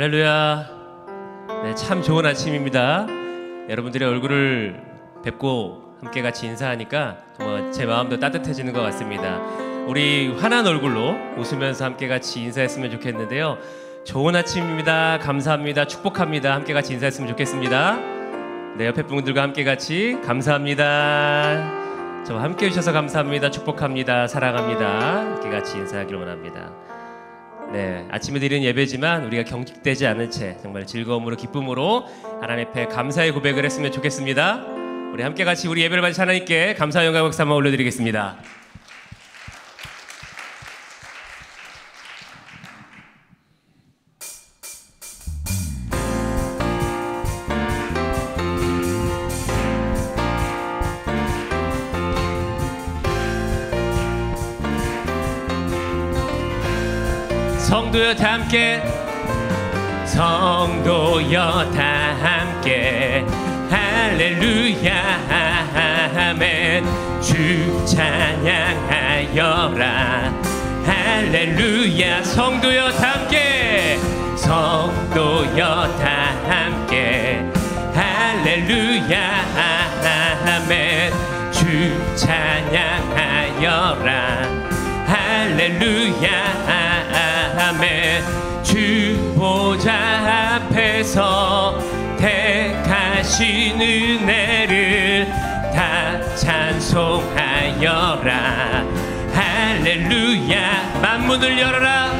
할렐루야. 네, 참 좋은 아침입니다. 여러분들의 얼굴을 뵙고 함께 같이 인사하니까 정말 제 마음도 따뜻해지는 것 같습니다. 우리 환한 얼굴로 웃으면서 함께 같이 인사했으면 좋겠는데요. 좋은 아침입니다. 감사합니다. 축복합니다. 함께 같이 인사했으면 좋겠습니다. 네, 옆에 분들과 함께 같이 감사합니다. 저와 함께 해주셔서 감사합니다. 축복합니다. 사랑합니다. 함께 같이 인사하기를 원합니다. 네, 아침에 드리는 예배지만 우리가 경직되지 않은 채 정말 즐거움으로 기쁨으로 하나님 앞에 감사의 고백을 했으면 좋겠습니다. 우리 함께 같이 우리 예배를 받으신 하나님께 감사와 영광 박수 한번 올려드리겠습니다. 성도여 다 함께, 성도여 다 함께 할렐루야 아멘. 주 찬양하여라 할렐루야. 성도여 다 함께, 성도여 다 함께 할렐루야 아멘. 주 찬양하여라 할렐루야 아멘. 주 보좌 앞에서 택하신 은혜를 다 찬송하여라 할렐루야. 만문을 열어라,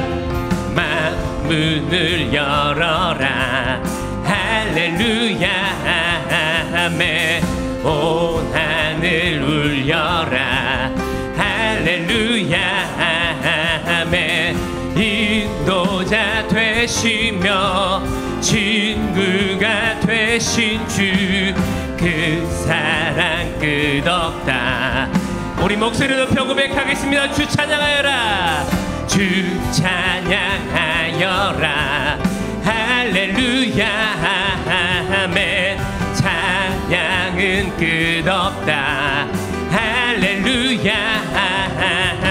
만문을 열어라 할렐루야 아멘. 온 하늘 울려라 할렐루야 아멘. 인도자 되시며 친구가 되신 주, 그 사랑 끝없다. 우리 목소리 높여 고백하겠습니다. 주 찬양하여라, 주 찬양하여라 할렐루야 아멘. 찬양은 끝없다 할렐루야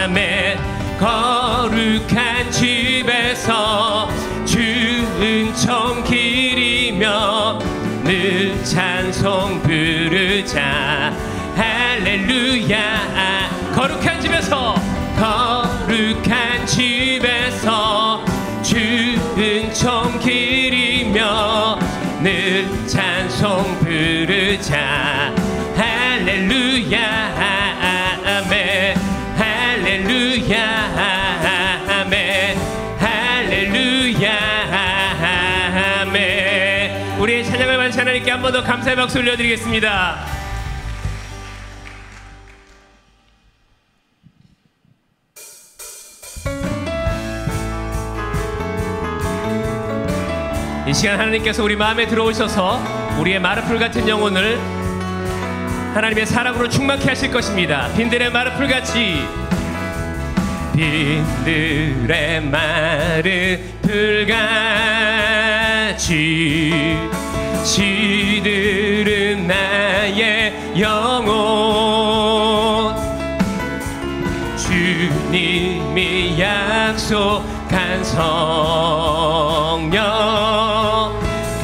아멘. 거룩한 집에서 주 은총 기리며 늘 찬송 부르자 할렐루야. 거룩한 집에서, 거룩한 집에서 주 은총 기리며 늘 찬송 부르자 할렐루야 아멘. 할렐루야 아멘. 할렐루야 아멘. 우리의 찬양을 받으신 하나님께 한 번 더 감사의 박수 올려드리겠습니다. 이 시간 하나님께서 우리 마음에 들어오셔서 우리의 마르풀 같은 영혼을 하나님의 사랑으로 충만케 하실 것입니다. 빈들의 마르풀같이, 빈들의 마르풀같이 시들은 나의 영혼. 주님이 약속한 성령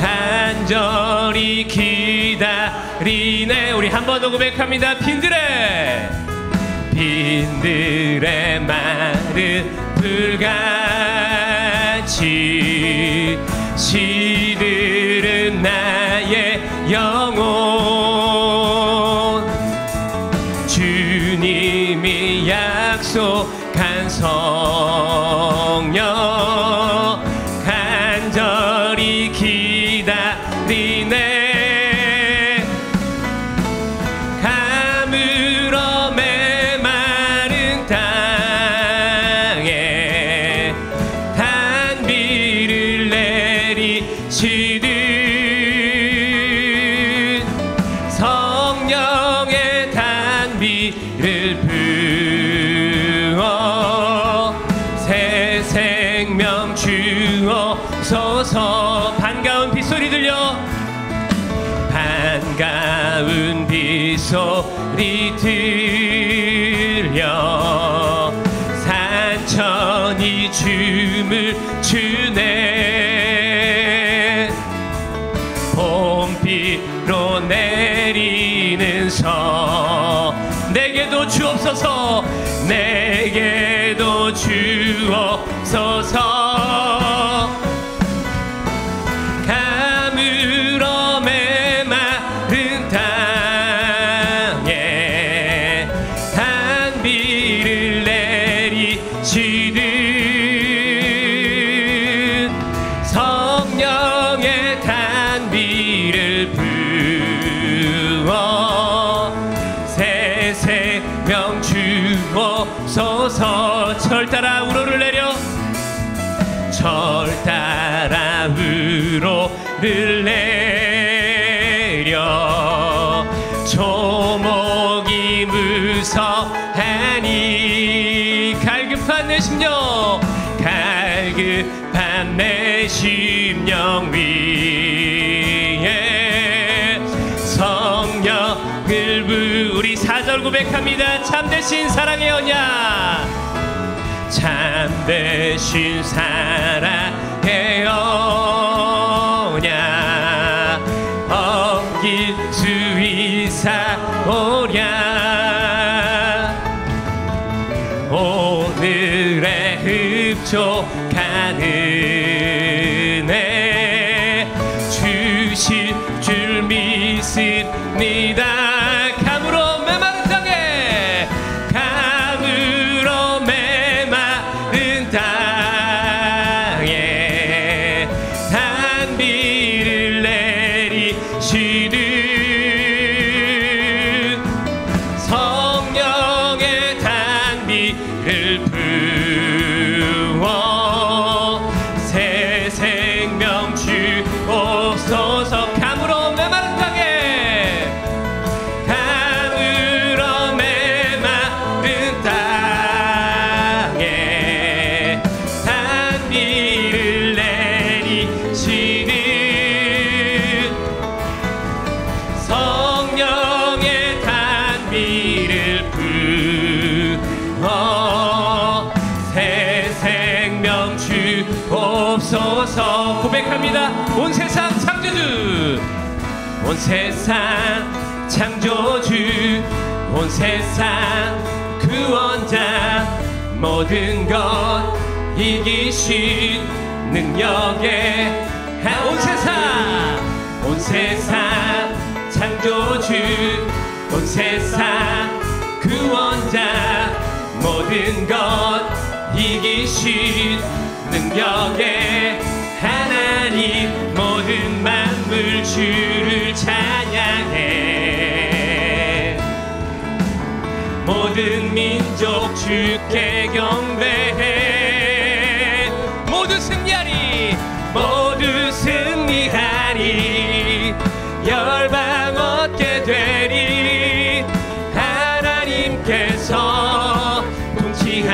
간절히 기다리네. 우리 한 번 더 고백합니다. 빈들의 마르풀같이 시들은 나의 영혼. 주님이 약속한 성령 간절히 기다리네. 가물어 메마른 땅에 단비를 내리시듯 성령의 단비를 부어 새 생명 주옵소서. 반가운 빗소리 들려, 반가운 빗소리 들려 산천이 춤을 추네. 위로 내리는 성 내게도 주옵소서 내게도 주옵소서 가물어 메마른 땅에 단비를 내리시듯 성령의 단비를 부어 새 생명 주옵소서 철 따라 우로를 내려 철 따라 우로를 내려 조목이 무서하니 갈급한 내 심령 갈급한 내 심령 위에 성령을 우리 4절 고백합니다. 참되신 사랑의 언약 참되신 사랑의 언약 어길 수 있사오랴 오늘의 흡족한 은혜 주실 줄 믿습니다. 가물어 메마른 땅에 가물어 메마른 땅에 단비를 내리시듯 성령의 단비를 부어 새 생명 주옵소서 가물어 메마른 땅에 가물어 메마른 땅에 단비를 내리시는 성령의 단비를 부어 새 생명 주옵소서 고백합니다. 온 세상 창조주 온 세상 창조주 온 세상 구원자 모든 것 이기신 능력의 온 세상 창조주 온 세상 구원자 모든 것 이기신 능력의 하나님 모든 만물 주를 찬양해 모든 민족 주께 경배해 모두 승리하리 모두 승리하리 열방 얻게 되리 하나님께서 통치하시네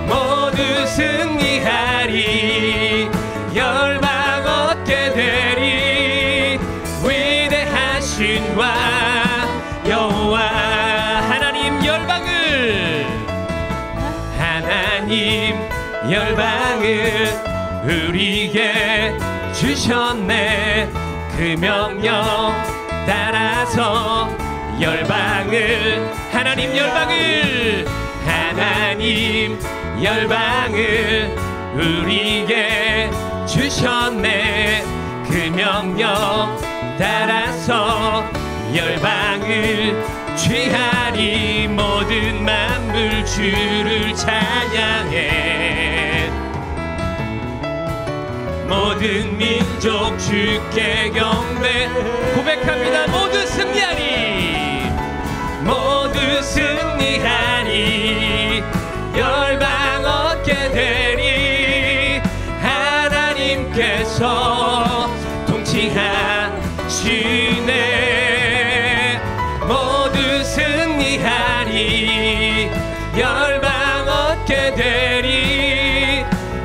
모두 승리하리 열방 얻게 되리 위대하신 와 여호와 하나님 열방을 우리에게 주셨네 그 명령 따라서 열방을 하나님 열방을 우리에게 주셨네 그 명령 따라서 열방을 취하리 모든 만물 주를 찬양해 모든 민족 주께 경배 고백합니다. 모두 승리하리 모두 승리하리 열방 얻게 되리 하나님께서 통치하시네 모두 승리하리 열방 얻게 되리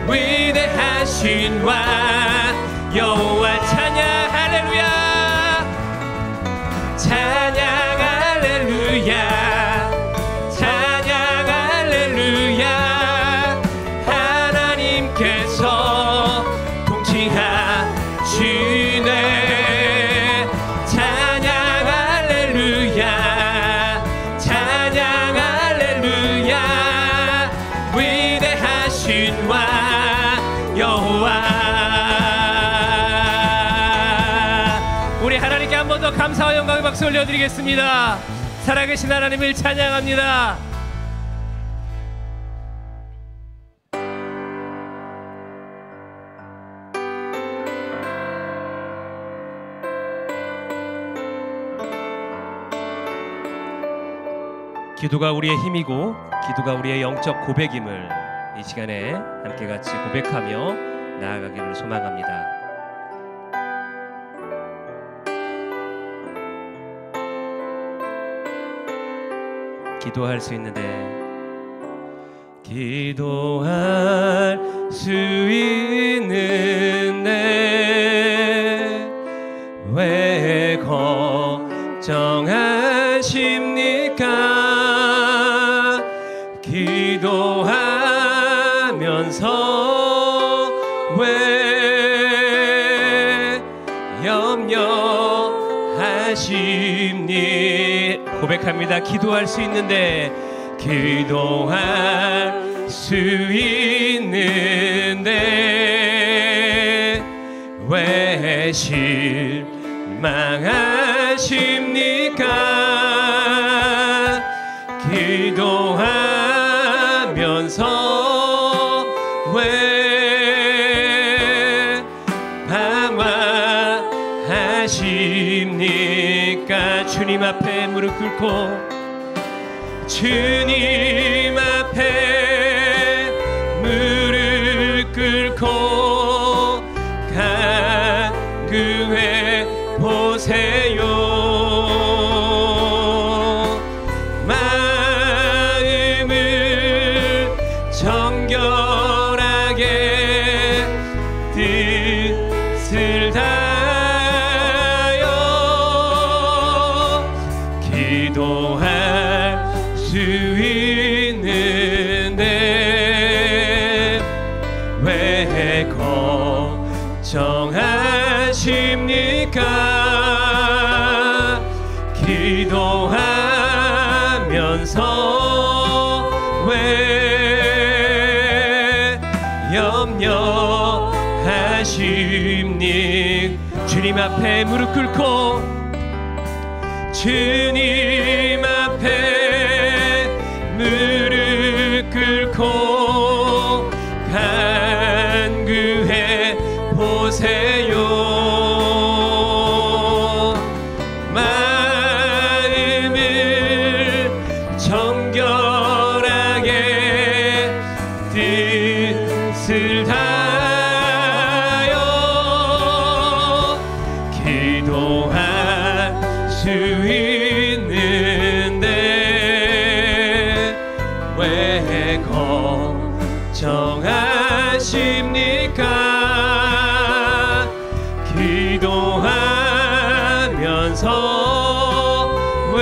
위대하신 와 여호와 찬양 할렐루야 찬양 할렐루야 찬양 할렐루야 하나님께서 통치하시네 여호와. 우리 하나님께 한 번 더 감사와 영광의 박수 올려드리겠습니다. 살아계신 하나님을 찬양합니다. 기도가 우리의 힘이고 기도가 우리의 영적 고백임을 이 시간에 함께 같이 고백하며 나아가기를 소망합니다. 기도할 수 있는데 기도할 수 있는데 왜 걱정하십니까? 기도하면서 왜 염려하십니? 고백합니다. 기도할 수 있는데 기도할 수 있는데 왜 실망하십니까? 기도하면서 왜 방황하십니까? 주님 앞에 무릎 꿇고 주님 앞에 무릎 꿇고 간구해 보세요. 마음을 정결하게 뜻을 다하여 기도할 수 있는데 왜 걱정하십니까? 기도하면서 왜 염려하십니까? 주님 앞에 무릎 꿇고 주님 앞에 무릎 꿇고 간구해 보세요. 마음을 정결하게 뜻을 다하여 기도할 수 있는데 왜 걱정하십니까? 기도하면서 왜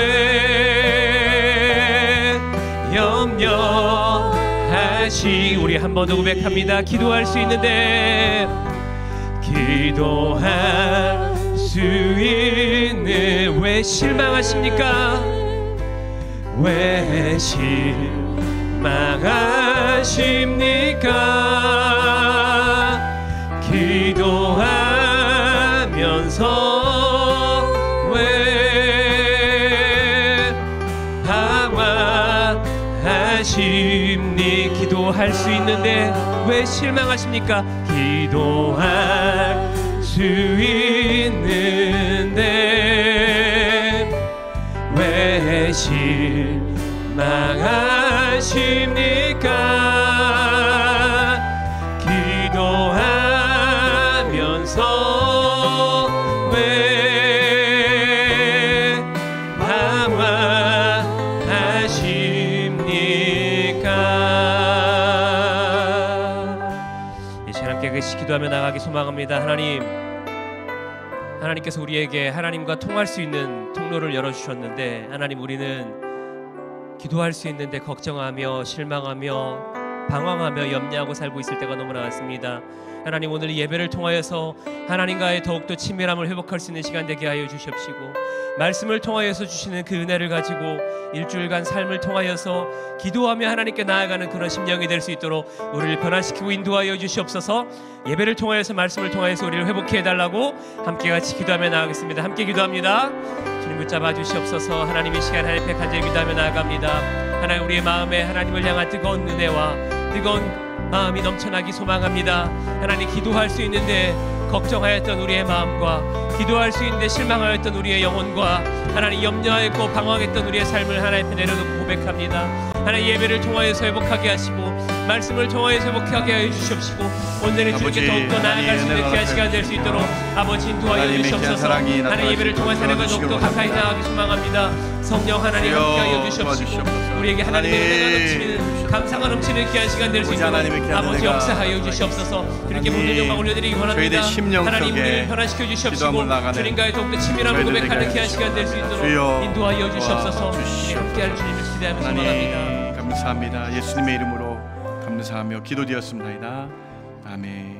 염려하시? 우리 한 번 더 고백합니다. 기도할 수 있는데 기도할 수 있는 왜 실망하십니까? 왜 실망하십니까? 기도하면서 왜 방황하십니? 기도할 수 있는데 왜 실망하십니까? 기도할 수 있는데 왜 실망하십니까? 기도하면서 왜 방황하십니까? 이 시간 함께 기도하며 나가기 소망합니다. 하나님께서 우리에게 하나님과 통할 수 있는 통로를 열어주셨는데 하나님, 우리는 기도할 수 있는데 걱정하며 실망하며 방황하며 염려하고 살고 있을 때가 너무나 많습니다. 하나님 오늘 예배를 통하여서 하나님과의 더욱더 친밀함을 회복할 수 있는 시간 되게 하여 주시옵시고, 말씀을 통하여서 주시는 그 은혜를 가지고 일주일간 삶을 통하여서 기도하며 하나님께 나아가는 그런 심령이 될 수 있도록 우리를 변화시키고 인도하여 주시옵소서. 예배를 통하여서 말씀을 통하여서 우리를 회복해 달라고 함께 같이 기도하며 나아가겠습니다. 함께 기도합니다. 주님 붙잡아 주시옵소서. 하나님 이 시간 하나님 앞에 간절히 기도하며 나아갑니다. 하나님 우리의 마음에 하나님을 향한 뜨거운 은혜와 뜨거운 마음이 넘쳐나기 소망합니다. 하나님 기도할 수 있는데 걱정하였던 우리의 마음과 기도할 수 있는데 실망하였던 우리의 영혼과 하나님 염려하였고 방황했던 우리의 삶을 하나님 앞에 내려놓고 고백합니다. 하나님 예배를 통하여서 회복하게 하시고 말씀을 통하여서 회복하게 하여 주시옵시고 온전히 주님께 더욱더 나아갈 수 있는 귀한 시간 될 수 있도록 아버지 인도하여 주시옵소서. 하나님 예배를 통해서 하나님과 더욱더 가까이 나아가기 소망합니다. 성령 하나님 함께하여 주시옵시고 우리에게 하나님의 은혜가 넘치는 감사가 넘치는 귀한 시간 될 수 있도록 아버지 역사하여 주시옵소서. 주님께 모든 영광 올려드리기 원합니다. 하나님 우리를 변화시켜 주시옵시고 주님과의 더욱더 친밀함을 고백하는 귀한 시간 될 수 있도록 인도하여 주시옵소서. 함께할 주님을 기대하며 소망합니다. 감사합니다. 예수님의 이름으로 감사하며 기도드렸습니다. 아멘.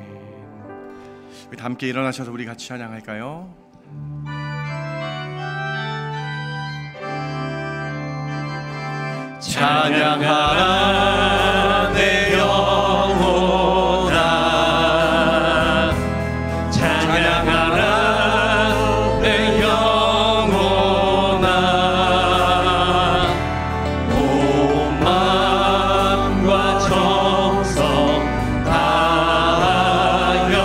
우리 다 함께 일어나셔서 우리 같이 찬양할까요? 찬양하라 내 영혼아, 찬양하라 내 영혼아, 온 마음과 정성 다하여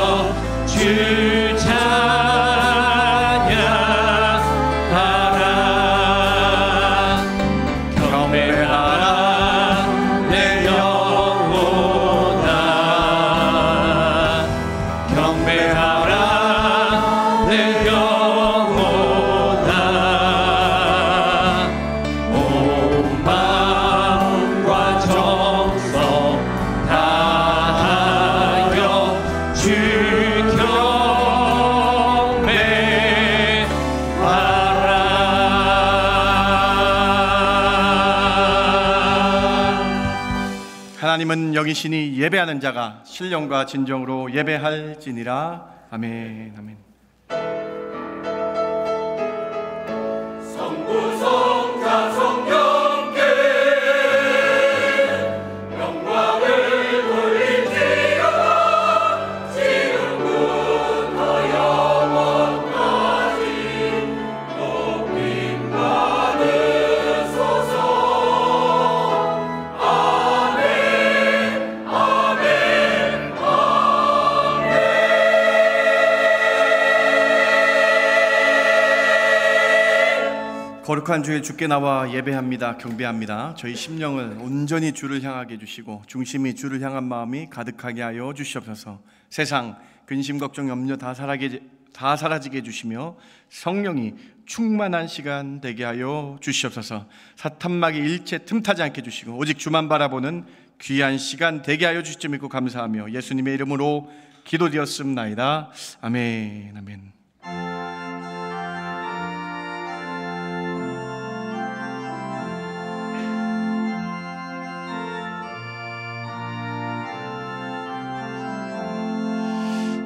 주 찬양하라. 경배하라 내 영혼아, 경배하라 내 영혼아, 온 마음과 정성 다하여 주 하나님은 여기시니 예배하는 자가 신령과 진정으로 예배할지니라. 아멘. 아멘. 성부성자 성령께 영광을 돌릴지어다. 지금부터 영원까지 높임 받으소서. 거룩한 주에 주께 나와 예배합니다. 경배합니다. 저희 심령을 온전히 주를 향하게 해주시고 중심이 주를 향한 마음이 가득하게 하여 주시옵소서. 세상 근심 걱정 염려 다 사라지게 해주시며 성령이 충만한 시간 되게 하여 주시옵소서. 사탄막이 일체 틈타지 않게 해주시고 오직 주만 바라보는 귀한 시간 되게 하여 주실 줄 믿고 감사하며 예수님의 이름으로 기도드렸습나이다. 아멘. 아멘.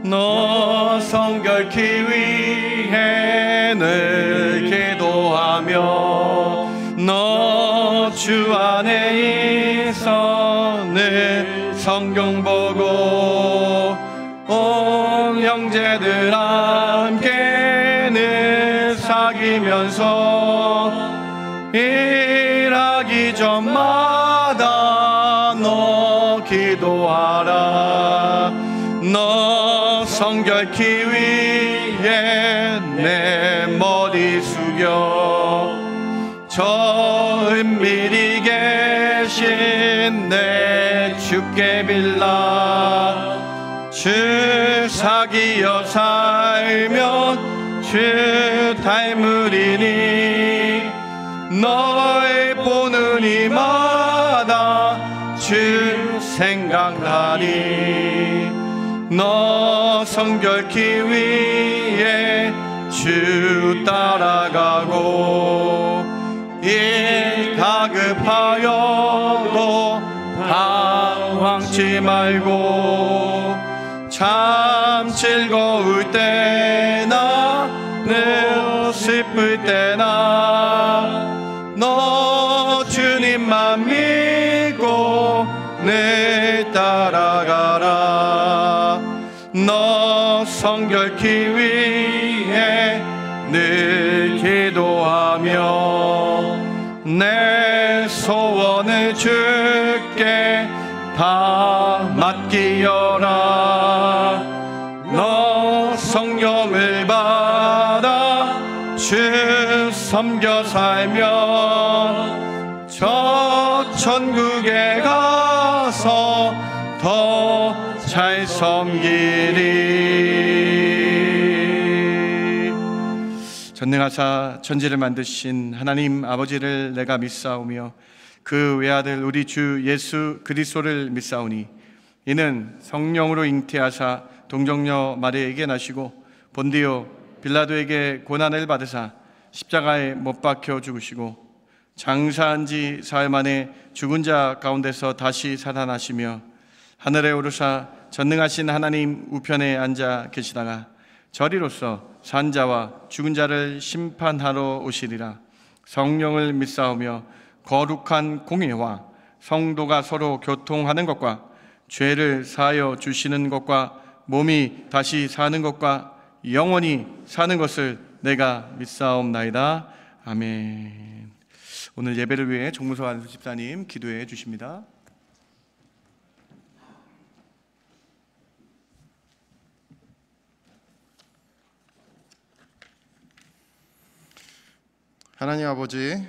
너 성결케 위해 늘 기도하며 너 주 안에 있어 늘 성경 보고 온 형제들 함께 늘 사귀면서 일하기 전마다 너 기도하라. 너 성결케 위해 내 머리 숙여 저 은밀히 계신 내 주께 빌라. 주 사귀어 살면 주 닮으리니 널 보는 이마다 주 생각나니. 너 성결케 위해 주 따라가고 일 다급하여도 당황치 말고 참 즐거울 때나 늘 슬플 때나 너 주님만 믿고 늘 따라가라. 너 성결케 위해 늘 기도하며 내 소원을 주께 다 맡기어라. 너 성령을 받아 주 섬겨 살면 저 천국에 가서 더 잘 섬기리. 전능하사 천지를 만드신 하나님 아버지를 내가 믿사오며 그 외아들 우리 주 예수 그리스도를 믿사오니 이는 성령으로 잉태하사 동정녀 마리아에게 나시고 본디오 빌라도에게 고난을 받으사 십자가에 못 박혀 죽으시고 장사한 지 사흘 만에 죽은 자 가운데서 다시 살아나시며 하늘에 오르사 전능하신 하나님 우편에 앉아 계시다가 저리로서 산 자와 죽은 자를 심판하러 오시리라. 성령을 믿사오며 거룩한 공예와 성도가 서로 교통하는 것과 죄를 사하여 주시는 것과 몸이 다시 사는 것과 영원히 사는 것을 내가 믿사옵나이다. 아멘. 오늘 예배를 위해 정무서 안수 집사님 기도해 주십니다. 하나님 아버지,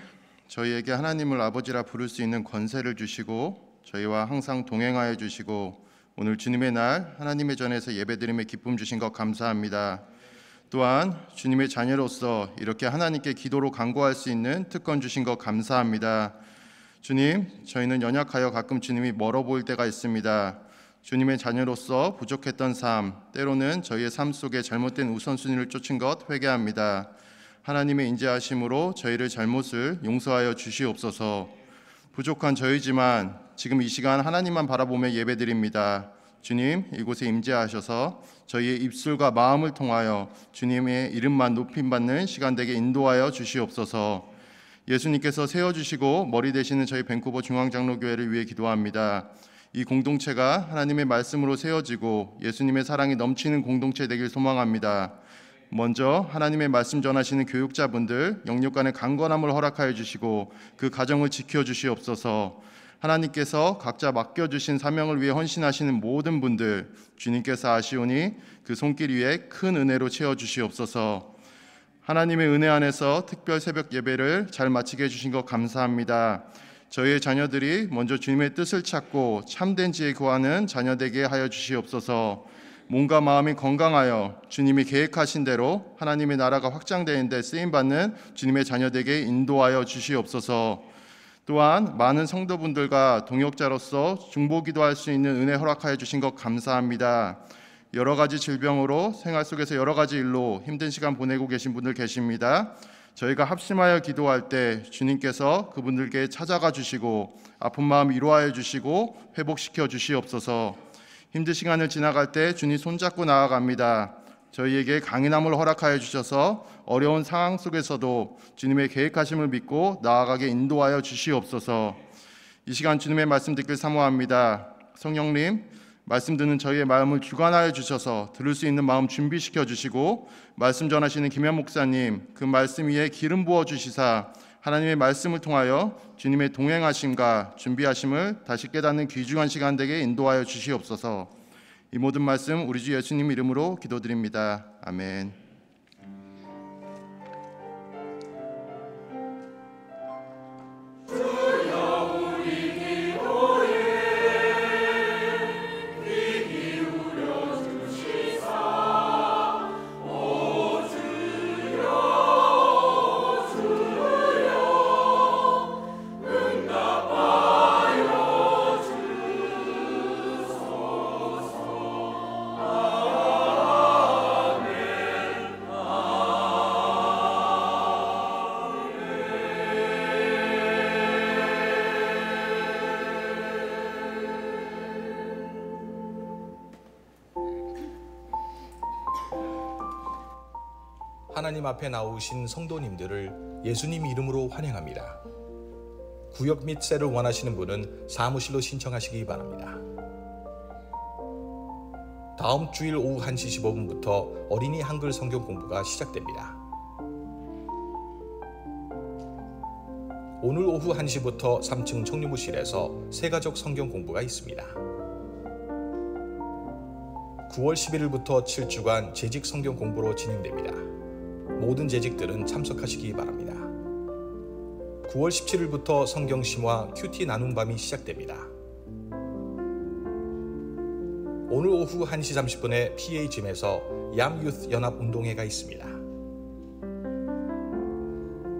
저희에게 하나님을 아버지라 부를 수 있는 권세를 주시고 저희와 항상 동행하여 주시고 오늘 주님의 날 하나님의 전에서 예배드림에 기쁨 주신 것 감사합니다. 또한 주님의 자녀로서 이렇게 하나님께 기도로 간구할 수 있는 특권 주신 것 감사합니다. 주님, 저희는 연약하여 가끔 주님이 멀어 보일 때가 있습니다. 주님의 자녀로서 부족했던 삶, 때로는 저희의 삶 속에 잘못된 우선순위를 쫓은 것 회개합니다. 하나님의 인자하심으로 저희를 잘못을 용서하여 주시옵소서. 부족한 저희지만 지금 이 시간 하나님만 바라보며 예배드립니다. 주님, 이곳에 임재하셔서 저희의 입술과 마음을 통하여 주님의 이름만 높임받는 시간 되게 인도하여 주시옵소서. 예수님께서 세워주시고 머리 되시는 저희 밴쿠버 중앙장로교회를 위해 기도합니다. 이 공동체가 하나님의 말씀으로 세워지고 예수님의 사랑이 넘치는 공동체 되길 소망합니다. 먼저 하나님의 말씀 전하시는 교육자분들 영육 간의 강건함을 허락하여 주시고 그 가정을 지켜주시옵소서. 하나님께서 각자 맡겨주신 사명을 위해 헌신하시는 모든 분들 주님께서 아시오니 그 손길 위에 큰 은혜로 채워주시옵소서. 하나님의 은혜 안에서 특별 새벽 예배를 잘 마치게 해주신 것 감사합니다. 저희의 자녀들이 먼저 주님의 뜻을 찾고 참된 지혜 구하는 자녀 되게 하여 주시옵소서. 몸과 마음이 건강하여 주님이 계획하신 대로 하나님의 나라가 확장되는 데 쓰임받는 주님의 자녀되게 인도하여 주시옵소서. 또한 많은 성도분들과 동역자로서 중보기도할 수 있는 은혜 허락하여 주신 것 감사합니다. 여러 가지 질병으로 생활 속에서 여러 가지 일로 힘든 시간 보내고 계신 분들 계십니다. 저희가 합심하여 기도할 때 주님께서 그분들께 찾아가 주시고 아픈 마음 위로하여 주시고 회복시켜 주시옵소서. 힘든 시간을 지나갈 때 주님 손잡고 나아갑니다. 저희에게 강인함을 허락하여 주셔서 어려운 상황 속에서도 주님의 계획하심을 믿고 나아가게 인도하여 주시옵소서. 이 시간 주님의 말씀 듣길 사모합니다. 성령님, 말씀 듣는 저희의 마음을 주관하여 주셔서 들을 수 있는 마음 준비시켜 주시고 말씀 전하시는 김현 목사님, 그 말씀 위에 기름 부어 주시사 하나님의 말씀을 통하여 주님의 동행하심과 준비하심을 다시 깨닫는 귀중한 시간 되게 인도하여 주시옵소서. 이 모든 말씀 우리 주 예수님 이름으로 기도드립니다. 아멘. 하나님 앞에 나오신 성도님들을 예수님 이름으로 환영합니다. 구역 및 셀을 원하시는 분은 사무실로 신청하시기 바랍니다. 다음 주일 오후 1시 15분부터 어린이 한글 성경 공부가 시작됩니다. 오늘 오후 1시부터 3층 청류무실에서 새가족 성경 공부가 있습니다. 9월 11일부터 7주간 재직 성경 공부로 진행됩니다. 모든 재직들은 참석하시기 바랍니다. 9월 17일부터 성경 심화 큐티 나눔 밤이 시작됩니다. 오늘 오후 1시 30분에 PA짐에서 얌유th 연합 운동회가 있습니다.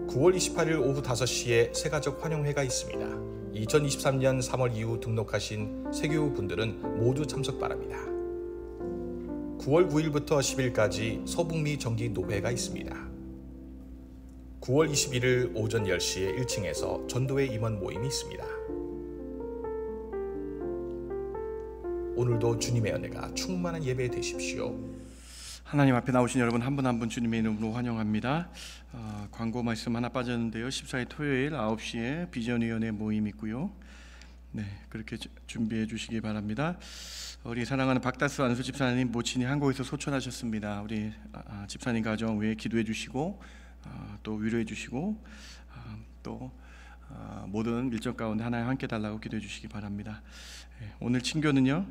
9월 28일 오후 5시에 새가족 환영회가 있습니다. 2023년 3월 이후 등록하신 세교우 분들은 모두 참석 바랍니다. 9월 9일부터 10일까지 서북미 정기 노회가 있습니다. 9월 21일 오전 10시에 1층에서 전도회 임원 모임이 있습니다. 오늘도 주님의 은혜가 충만한 예배 되십시오. 하나님 앞에 나오신 여러분 한 분 한 분 주님의 이름으로 환영합니다. 광고 말씀 하나 빠졌는데요. 14일 토요일 9시에 비전위원회 모임 있고요. 네, 그렇게 준비해 주시기 바랍니다. 우리 사랑하는 박다스 안수 집사님 모친이 한국에서 소천하셨습니다. 우리 집사님 가정 위해 기도해 주시고 또 위로해 주시고 또 모든 일정 가운데 하나님 함께 달라고 기도해 주시기 바랍니다. 오늘 친교는요,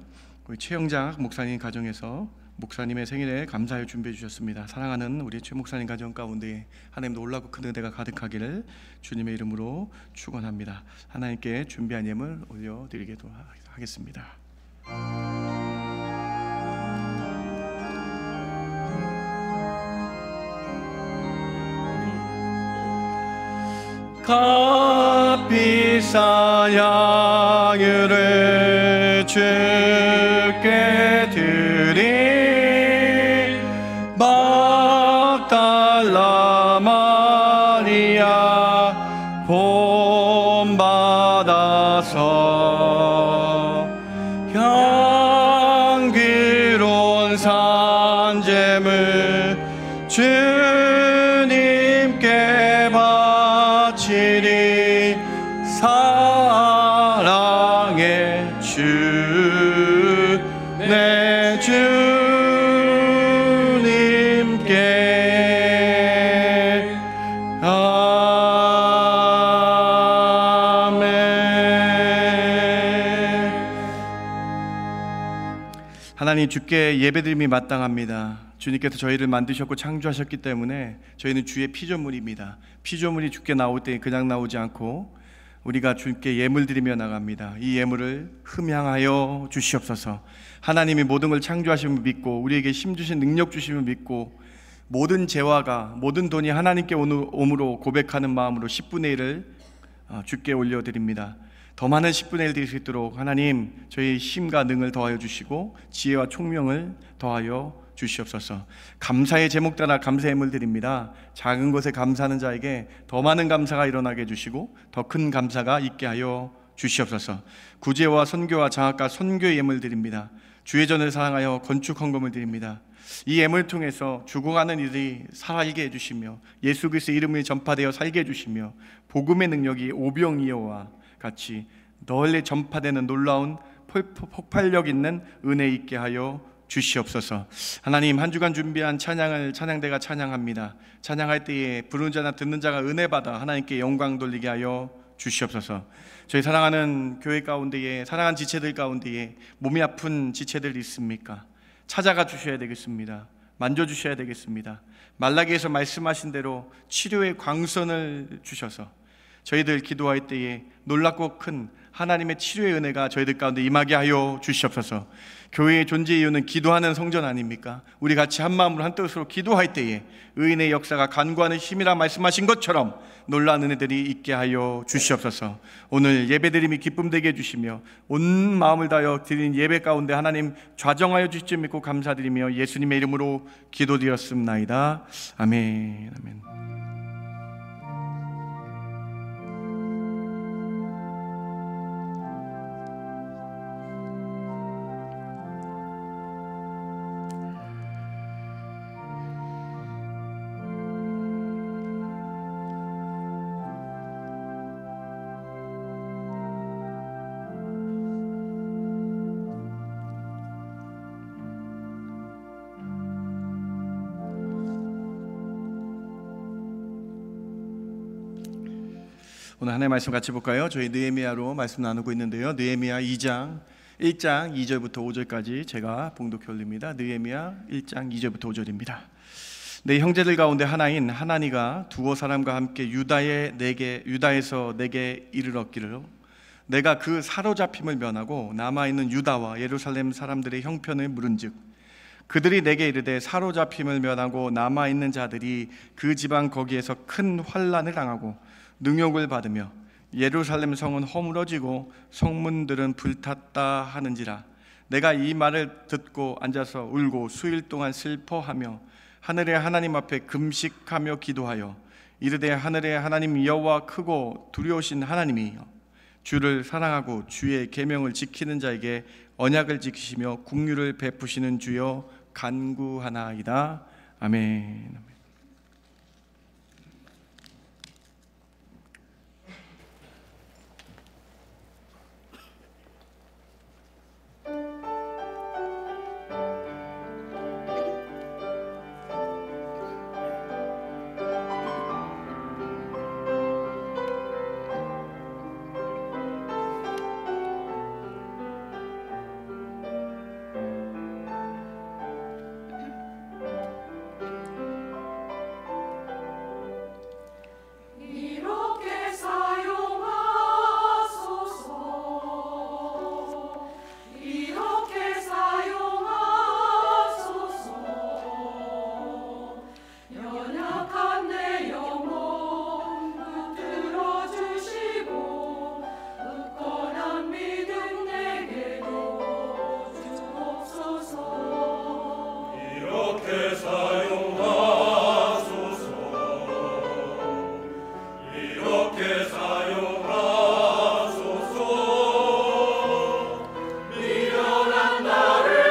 우리 최영작 목사님 가정에서 목사님의 생일에 감사하여 준비해 주셨습니다. 사랑하는 우리 최 목사님 가정 가운데 하나님 놀랍고 큰 은혜가 가득하기를 주님의 이름으로 축원합니다. 하나님께 준비한 예물 올려드리기도 하겠습니다. 값비싼 양유를 주께 드리 막달라 마리아 본받아서 향기로운 산재물 주님께 바치리 사랑의 주 내 주님께 아멘. 하나님 주께 예배드림이 마땅합니다. 주님께서 저희를 만드셨고 창조하셨기 때문에 저희는 주의 피조물입니다. 피조물이 주께 나올 때 그냥 나오지 않고 우리가 주께 예물 드리며 나갑니다. 이 예물을 흠향하여 주시옵소서. 하나님이 모든 걸 창조하심을 믿고 우리에게 힘주신 능력 주심을 믿고 모든 재화가 모든 돈이 하나님께 오므로 고백하는 마음으로 10분의 1을 주께 올려드립니다. 더 많은 10분의 1 드릴 수 있도록 하나님 저희 힘과 능을 더하여 주시고 지혜와 총명을 더하여 주시옵소서. 감사의 제목 따라 감사의 예물 드립니다. 작은 것에 감사하는 자에게 더 많은 감사가 일어나게 해주시고 더 큰 감사가 있게 하여 주시옵소서. 구제와 선교와 장학과 선교의 예물 드립니다. 주의 전을 사랑하여 건축 헌금을 드립니다. 이 예물을 통해서 죽어가는 이들이 살게 해주시며 예수 그리스도의 이름이 전파되어 살게 해주시며 복음의 능력이 오병이어와 같이 널리 전파되는 놀라운 폭발력 있는 은혜 있게 하여 주시옵소서. 하나님 한 주간 준비한 찬양을 찬양대가 찬양합니다. 찬양할 때에 부르는 자나 듣는 자가 은혜 받아 하나님께 영광 돌리게 하여 주시옵소서. 저희 사랑하는 교회 가운데에 사랑하는 지체들 가운데에 몸이 아픈 지체들 있습니까? 찾아가 주셔야 되겠습니다. 만져주셔야 되겠습니다. 말라기에서 말씀하신 대로 치료의 광선을 주셔서 저희들 기도할 때에 놀랍고 큰 하나님의 치료의 은혜가 저희들 가운데 임하게 하여 주시옵소서. 교회의 존재 이유는 기도하는 성전 아닙니까? 우리 같이 한 마음으로 한 뜻으로 기도할 때에 의인의 역사가 간구하는 힘이라 말씀하신 것처럼 놀라운 은혜들이 있게 하여 주시옵소서. 오늘 예배드림이 기쁨되게 해주시며 온 마음을 다하여 드린 예배 가운데 하나님 좌정하여 주실 줄 믿고 감사드리며 예수님의 이름으로 기도드렸습나이다. 아멘. 아멘. 오늘 하나님의 말씀 같이 볼까요? 저희 느헤미야로 말씀 나누고 있는데요. 느헤미야 1장 2절부터 5절까지 제가 봉독해 올립니다. 느헤미야 1장 2절부터 5절입니다. 내 형제들 가운데 하나인 하나니가 두어 사람과 함께 유다에서 내게 이르렀기를 내가 그 사로잡힘을 면하고 남아있는 유다와 예루살렘 사람들의 형편을 물은즉 그들이 내게 이르되 사로잡힘을 면하고 남아있는 자들이 그 지방 거기에서 큰 환난을 당하고 능욕을 받으며 예루살렘 성은 허물어지고 성문들은 불탔다 하는지라. 내가 이 말을 듣고 앉아서 울고 수일 동안 슬퍼하며 하늘의 하나님 앞에 금식하며 기도하여 이르되 하늘의 하나님 여호와 크고 두려우신 하나님이여 주를 사랑하고 주의 계명을 지키는 자에게 언약을 지키시며 긍휼을 베푸시는 주여 간구하나이다. 아멘. 미련한 나를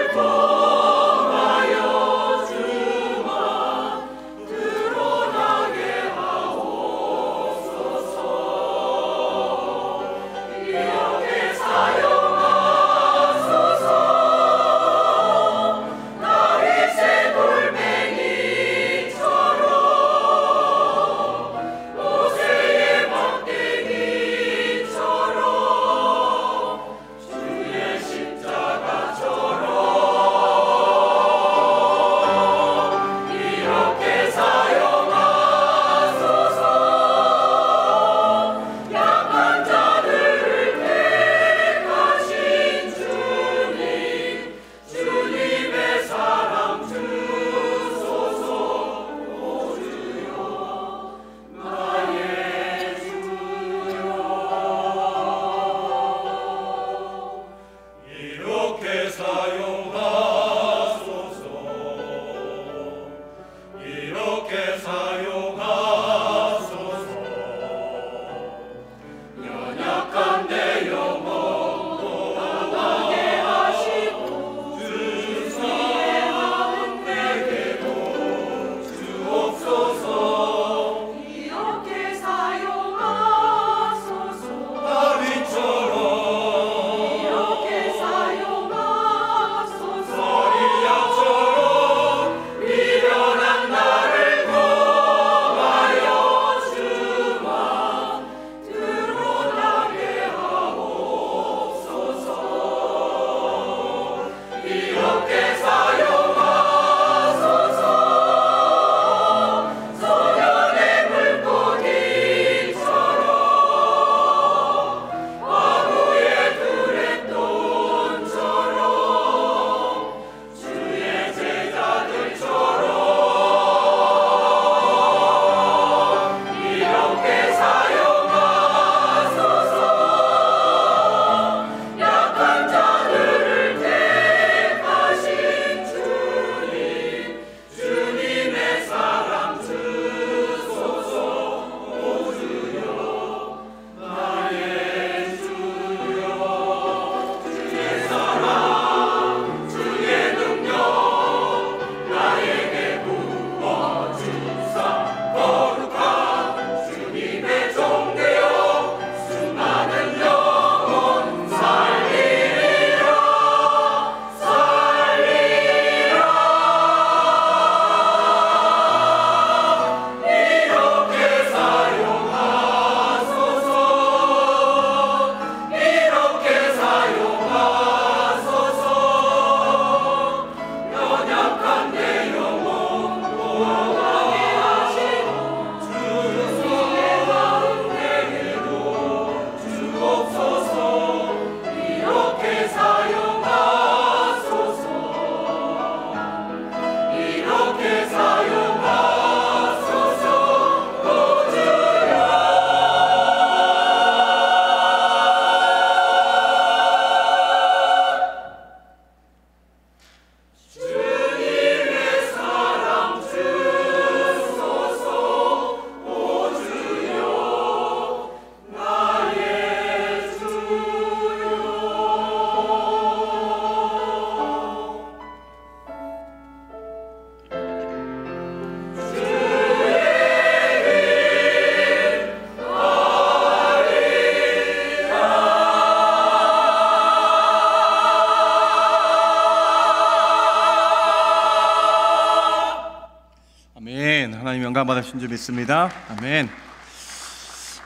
하나님 영광 받으신 줄 믿습니다. 아멘.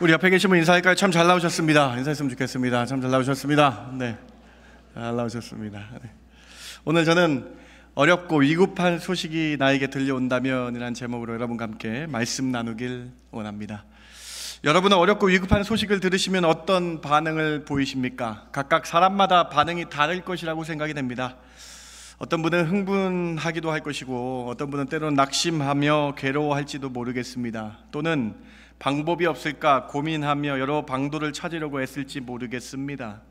우리 옆에 계신 분 인사할까요? 참 잘 나오셨습니다. 인사했으면 좋겠습니다. 참 잘 나오셨습니다. 네, 잘 나오셨습니다. 네. 오늘 저는 어렵고 위급한 소식이 나에게 들려온다면 이라는 제목으로 여러분과 함께 말씀 나누길 원합니다. 여러분은 어렵고 위급한 소식을 들으시면 어떤 반응을 보이십니까? 각각 사람마다 반응이 다를 것이라고 생각이 됩니다. 어떤 분은 흥분하기도 할 것이고 어떤 분은 때로는 낙심하며 괴로워할지도 모르겠습니다. 또는 방법이 없을까 고민하며 여러 방도를 찾으려고 애쓸지 모르겠습니다.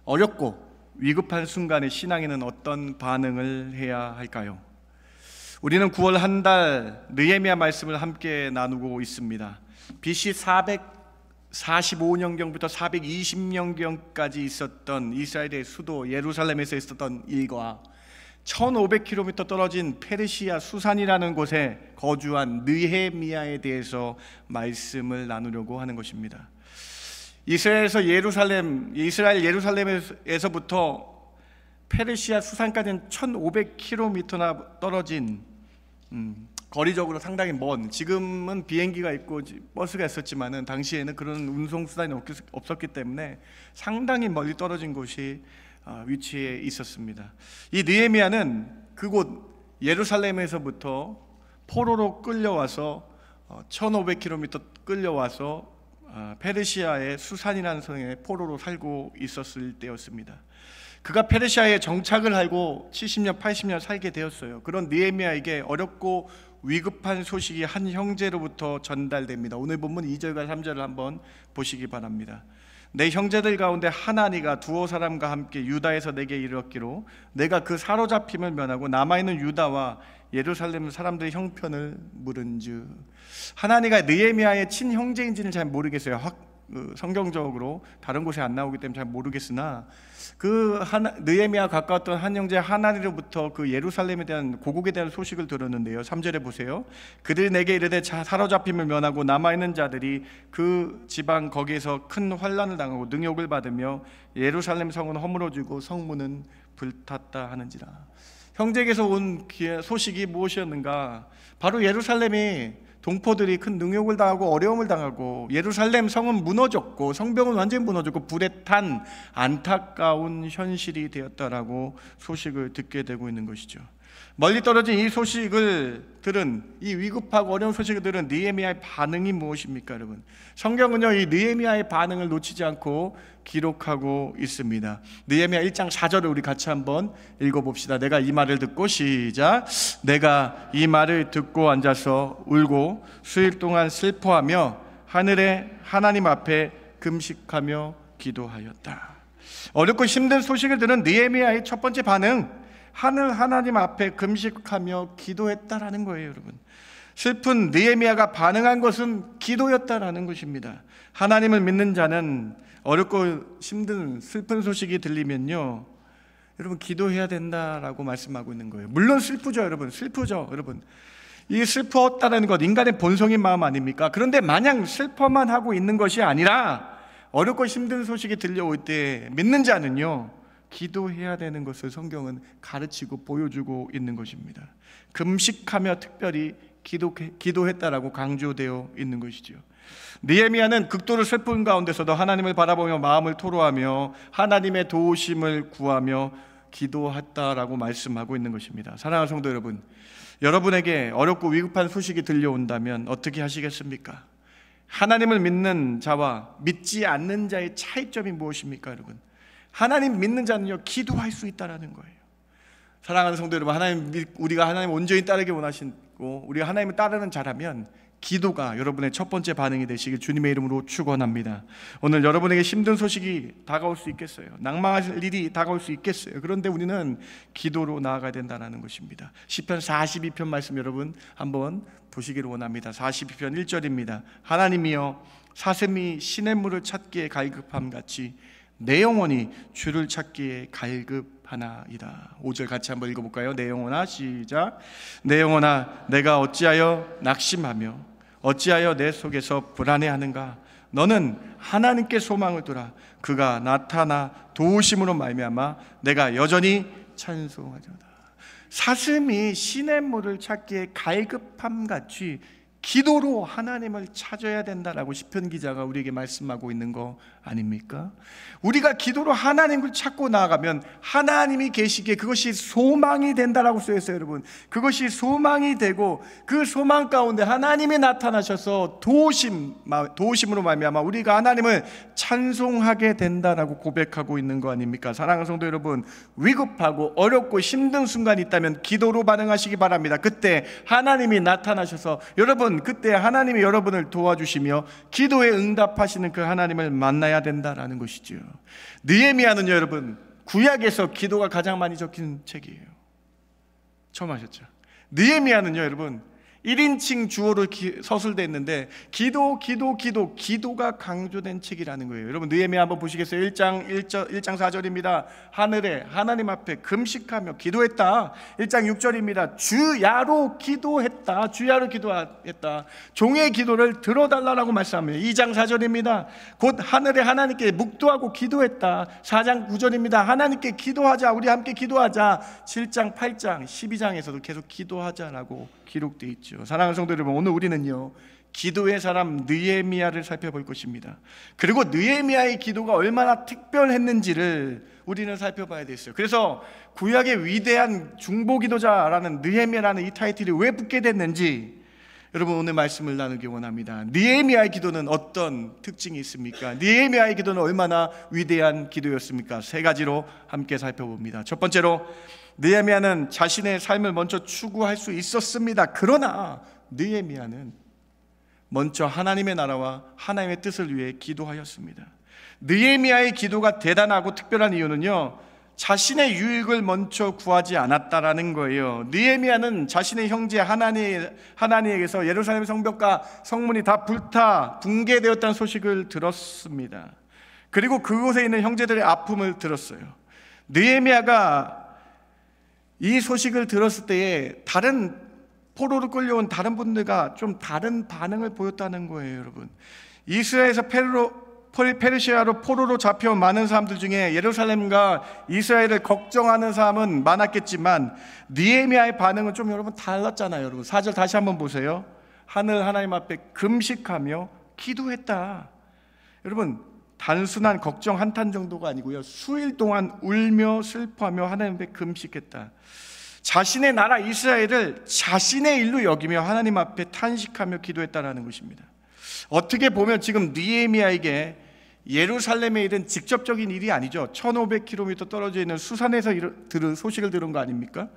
어렵고 위급한 순간에 신앙인은 어떤 반응을 해야 할까요? 우리는 9월 한 달 느헤미야 말씀을 함께 나누고 있습니다. BC 445년경부터 420년경까지 있었던 이스라엘의 수도 예루살렘에서 있었던 일과 1500km 떨어진 페르시아 수산이라는 곳에 거주한 느헤미야에 대해서 말씀을 나누려고 하는 것입니다. 이스라엘 예루살렘에서부터 페르시아 수산까지는 1500km나 떨어진 거리적으로 상당히 먼, 지금은 비행기가 있고 버스가 있었지만은 당시에는 그런 운송수단이 없었기 때문에 상당히 멀리 떨어진 곳이 위치해 있었습니다. 이 느헤미야는 그곳 예루살렘에서부터 포로로 끌려와서 1500km 끌려와서 페르시아의 수산이라는 성에 포로로 살고 있었을 때였습니다. 그가 페르시아에 정착을 하고 70년 80년 살게 되었어요. 그런 느헤미야에게 어렵고 위급한 소식이 한 형제로부터 전달됩니다. 오늘 본문 2절과 3절을 한번 보시기 바랍니다. 내 형제들 가운데 하나니가 두어 사람과 함께 유다에서 내게 이르렀기로 내가 그 사로잡힘을 면하고 남아있는 유다와 예루살렘 사람들의 형편을 물은즉. 하나니가 느헤미야의 친형제인지는 잘 모르겠어요. 성경적으로 다른 곳에 안 나오기 때문에 잘 모르겠으나 느헤미야 가까웠던 한 형제 하나니로부터 그 예루살렘에 대한 고국에 대한 소식을 들었는데요. 3절에 보세요. 그들이 내게 이르되 사로잡힘을 면하고 남아있는 자들이 그 지방 거기에서 큰 환난을 당하고 능욕을 받으며 예루살렘 성은 허물어지고 성문은 불탔다 하는지라. 형제에게서 온 소식이 무엇이었는가? 바로 예루살렘이 동포들이 큰 능욕을 당하고 어려움을 당하고 예루살렘 성은 무너졌고 성벽은 완전히 무너졌고 불에 탄 안타까운 현실이 되었다라고 소식을 듣게 되고 있는 것이죠. 멀리 떨어진 이 소식을 들은, 이 위급하고 어려운 소식을 들은 느헤미야의 반응이 무엇입니까, 여러분? 성경은요, 이 느헤미야의 반응을 놓치지 않고 기록하고 있습니다. 느헤미야 1장 4절을 우리 같이 한번 읽어봅시다. 내가 이 말을 듣고, 시작. 내가 이 말을 듣고 앉아서 울고 수일 동안 슬퍼하며 하늘의 하나님 앞에 금식하며 기도하였다. 어렵고 힘든 소식을 들은 느헤미야의 첫 번째 반응, 하늘 하나님 앞에 금식하며 기도했다라는 거예요, 여러분. 슬픈 느헤미야가 반응한 것은 기도였다라는 것입니다. 하나님을 믿는 자는 어렵고 힘든 슬픈 소식이 들리면요, 여러분 기도해야 된다라고 말씀하고 있는 거예요. 물론 슬프죠, 여러분. 슬프죠, 여러분. 이 슬펐다는 것 인간의 본성인 마음 아닙니까? 그런데 마냥 슬퍼만 하고 있는 것이 아니라 어렵고 힘든 소식이 들려올 때 믿는 자는요, 기도해야 되는 것을 성경은 가르치고 보여주고 있는 것입니다. 금식하며 특별히 기도했다라고 강조되어 있는 것이죠. 느헤미야는 극도로 슬픈 가운데서도 하나님을 바라보며 마음을 토로하며 하나님의 도우심을 구하며 기도했다라고 말씀하고 있는 것입니다. 사랑하는 성도 여러분, 여러분에게 어렵고 위급한 소식이 들려온다면 어떻게 하시겠습니까? 하나님을 믿는 자와 믿지 않는 자의 차이점이 무엇입니까, 여러분? 하나님 믿는 자는요, 기도할 수 있다라는 거예요. 사랑하는 성도 여러분, 우리가 하나님 온전히 따르기 원하시고 우리가 하나님을 따르는 자라면 기도가 여러분의 첫 번째 반응이 되시길 주님의 이름으로 축원합니다. 오늘 여러분에게 힘든 소식이 다가올 수 있겠어요. 낭망할 일이 다가올 수 있겠어요. 그런데 우리는 기도로 나아가야 된다는 것입니다. 시편 42편 말씀 여러분 한번 보시기를 원합니다. 42편 1절입니다. 하나님이여 사슴이 시냇물을 찾기에 갈급함같이 내 영혼이 주를 찾기에 갈급하나이다. 5절 같이 한번 읽어볼까요? 내 영혼아, 시작. 내 영혼아, 내가 어찌하여 낙심하며 어찌하여 내 속에서 불안해하는가? 너는 하나님께 소망을 두라. 그가 나타나 도우심으로 말미암아 내가 여전히 찬송하리로다. 사슴이 시냇물을 찾기에 갈급함같이 기도로 하나님을 찾아야 된다라고 시편 기자가 우리에게 말씀하고 있는 거 아닙니까? 우리가 기도로 하나님을 찾고 나아가면 하나님이 계시기에 그것이 소망이 된다라고 쓰여 있어요, 여러분. 그것이 소망이 되고 그 소망 가운데 하나님이 나타나셔서 도우심으로 말미암아 우리가 하나님을 찬송하게 된다라고 고백하고 있는 거 아닙니까? 사랑하는 성도 여러분, 위급하고 어렵고 힘든 순간이 있다면 기도로 반응하시기 바랍니다. 그때 하나님이 나타나셔서 여러분, 그때 하나님이 여러분을 도와주시며 기도에 응답하시는 그 하나님을 만나야 된다라는 것이죠. 느헤미야는요, 여러분, 구약에서 기도가 가장 많이 적힌 책이에요. 처음 하셨죠? 느헤미야는요, 여러분, 1인칭 주어로 서술되어 있는데 기도가 강조된 책이라는 거예요. 여러분, 느헤미야 한번 보시겠어요? 1장 4절입니다. 하늘에 하나님 앞에 금식하며 기도했다. 1장 6절입니다. 주야로 기도했다. 종의 기도를 들어달라고 말씀합니다. 2장 4절입니다. 곧 하늘에 하나님께 묵도하고 기도했다. 4장 9절입니다. 하나님께 기도하자, 우리 함께 기도하자. 7장 8장 12장에서도 계속 기도하자라고 기록되어 있죠. 사랑하는 성도 여러분, 오늘 우리는요, 기도의 사람 느헤미야를 살펴볼 것입니다. 그리고 느헤미야의 기도가 얼마나 특별했는지를 우리는 살펴봐야 되겠어요. 그래서 구약의 위대한 중보기도자라는 느헤미야라는 이 타이틀이 왜 붙게 됐는지 여러분, 오늘 말씀을 나누기 원합니다. 느헤미야의 기도는 어떤 특징이 있습니까? 느헤미야의 기도는 얼마나 위대한 기도였습니까? 세 가지로 함께 살펴봅니다. 첫 번째로, 느헤미야는 자신의 삶을 먼저 추구할 수 있었습니다. 그러나 느헤미야는 먼저 하나님의 나라와 하나님의 뜻을 위해 기도하였습니다. 느헤미야의 기도가 대단하고 특별한 이유는요, 자신의 유익을 먼저 구하지 않았다라는 거예요. 느헤미야는 자신의 형제 하나니에게서 예루살렘 성벽과 성문이 다 붕괴되었다는 소식을 들었습니다. 그리고 그곳에 있는 형제들의 아픔을 들었어요. 느헤미야가 이 소식을 들었을 때에 다른 포로로 끌려온 다른 분들과 좀 다른 반응을 보였다는 거예요, 여러분. 이스라엘에서 페르시아로 포로로 잡혀온 많은 사람들 중에 예루살렘과 이스라엘을 걱정하는 사람은 많았겠지만 느헤미야의 반응은 좀 여러분 달랐잖아요. 여러분, 4절 다시 한번 보세요. 하나님 앞에 금식하며 기도했다. 여러분, 단순한 걱정 한탄 정도가 아니고요, 수일 동안 울며 슬퍼하며 하나님 앞에 금식했다. 자신의 나라 이스라엘을 자신의 일로 여기며 하나님 앞에 탄식하며 기도했다라는 것입니다. 어떻게 보면 지금 느헤미야에게 예루살렘에 일은 직접적인 일이 아니죠. 1500km 떨어져 있는 수산에서 소식을 들은 거 아닙니까?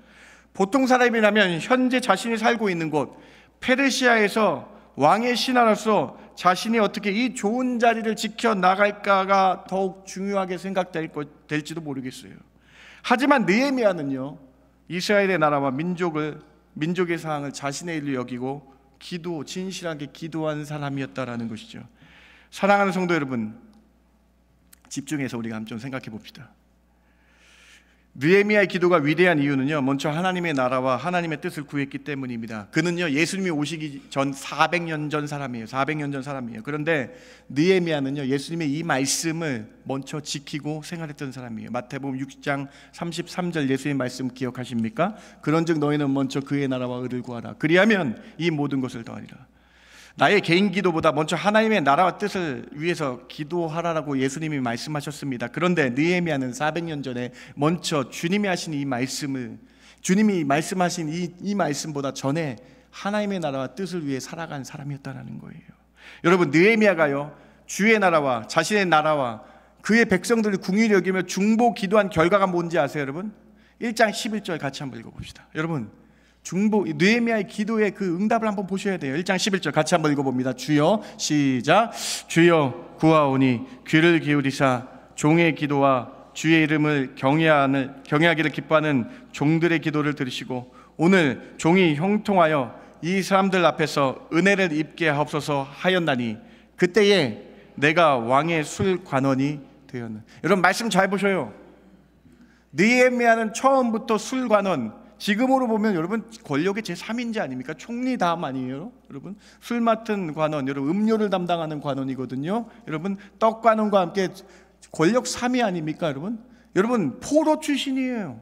보통 사람이라면 현재 자신이 살고 있는 곳 페르시아에서 왕의 신하로서 자신이 어떻게 이 좋은 자리를 지켜나갈까가 더욱 중요하게 생각될지도 모르겠어요. 하지만 느헤미야는요, 이스라엘의 나라와 민족의 사항을 자신의 일로 여기고 진실하게 기도한 사람이었다라는 것이죠. 사랑하는 성도 여러분, 집중해서 우리가 한번 좀 생각해 봅시다. 느헤미야의 기도가 위대한 이유는요, 먼저 하나님의 나라와 하나님의 뜻을 구했기 때문입니다. 그는요, 예수님이 오시기 전 400년 전 사람이에요. 400년 전 사람이에요. 그런데 느헤미야는요, 예수님의 이 말씀을 먼저 지키고 생활했던 사람이에요. 마태복음 6장 33절 예수님 말씀 기억하십니까? 그런즉 너희는 먼저 그의 나라와 의를 구하라. 그리하면 이 모든 것을 더하리라. 나의 개인 기도보다 먼저 하나님의 나라와 뜻을 위해서 기도하라라고 예수님이 말씀하셨습니다. 그런데 느헤미야는 400년 전에 먼저 주님이 하신 이 말씀을, 주님이 말씀하신 이 말씀보다 전에 하나님의 나라와 뜻을 위해 살아간 사람이었다는 거예요. 여러분, 느헤미야가요, 주의 나라와 자신의 나라와 그의 백성들을 궁휼히 여기며 중보 기도한 결과가 뭔지 아세요, 여러분? 1장 11절 같이 한번 읽어봅시다. 여러분, 느헤미야의 기도의 그 응답을 한번 보셔야 돼요. 1장 11절 같이 한번 읽어봅니다. 주여, 시작. 주여 구하오니 귀를 기울이사 종의 기도와 주의 이름을 경외하기를 기뻐하는 종들의 기도를 들으시고 오늘 종이 형통하여 이 사람들 앞에서 은혜를 입게 하옵소서 하였나니 그때에 내가 왕의 술관원이 되었는. 여러분, 말씀 잘 보셔요. 느헤미야는 처음부터 술관원, 지금으로 보면 여러분 권력의 제3인자 아닙니까? 총리 다음 아니에요? 여러분, 술 맡은 관원, 여러분 음료를 담당하는 관원이거든요. 여러분, 떡관원과 함께 권력 3위 아닙니까? 여러분 포로 출신이에요.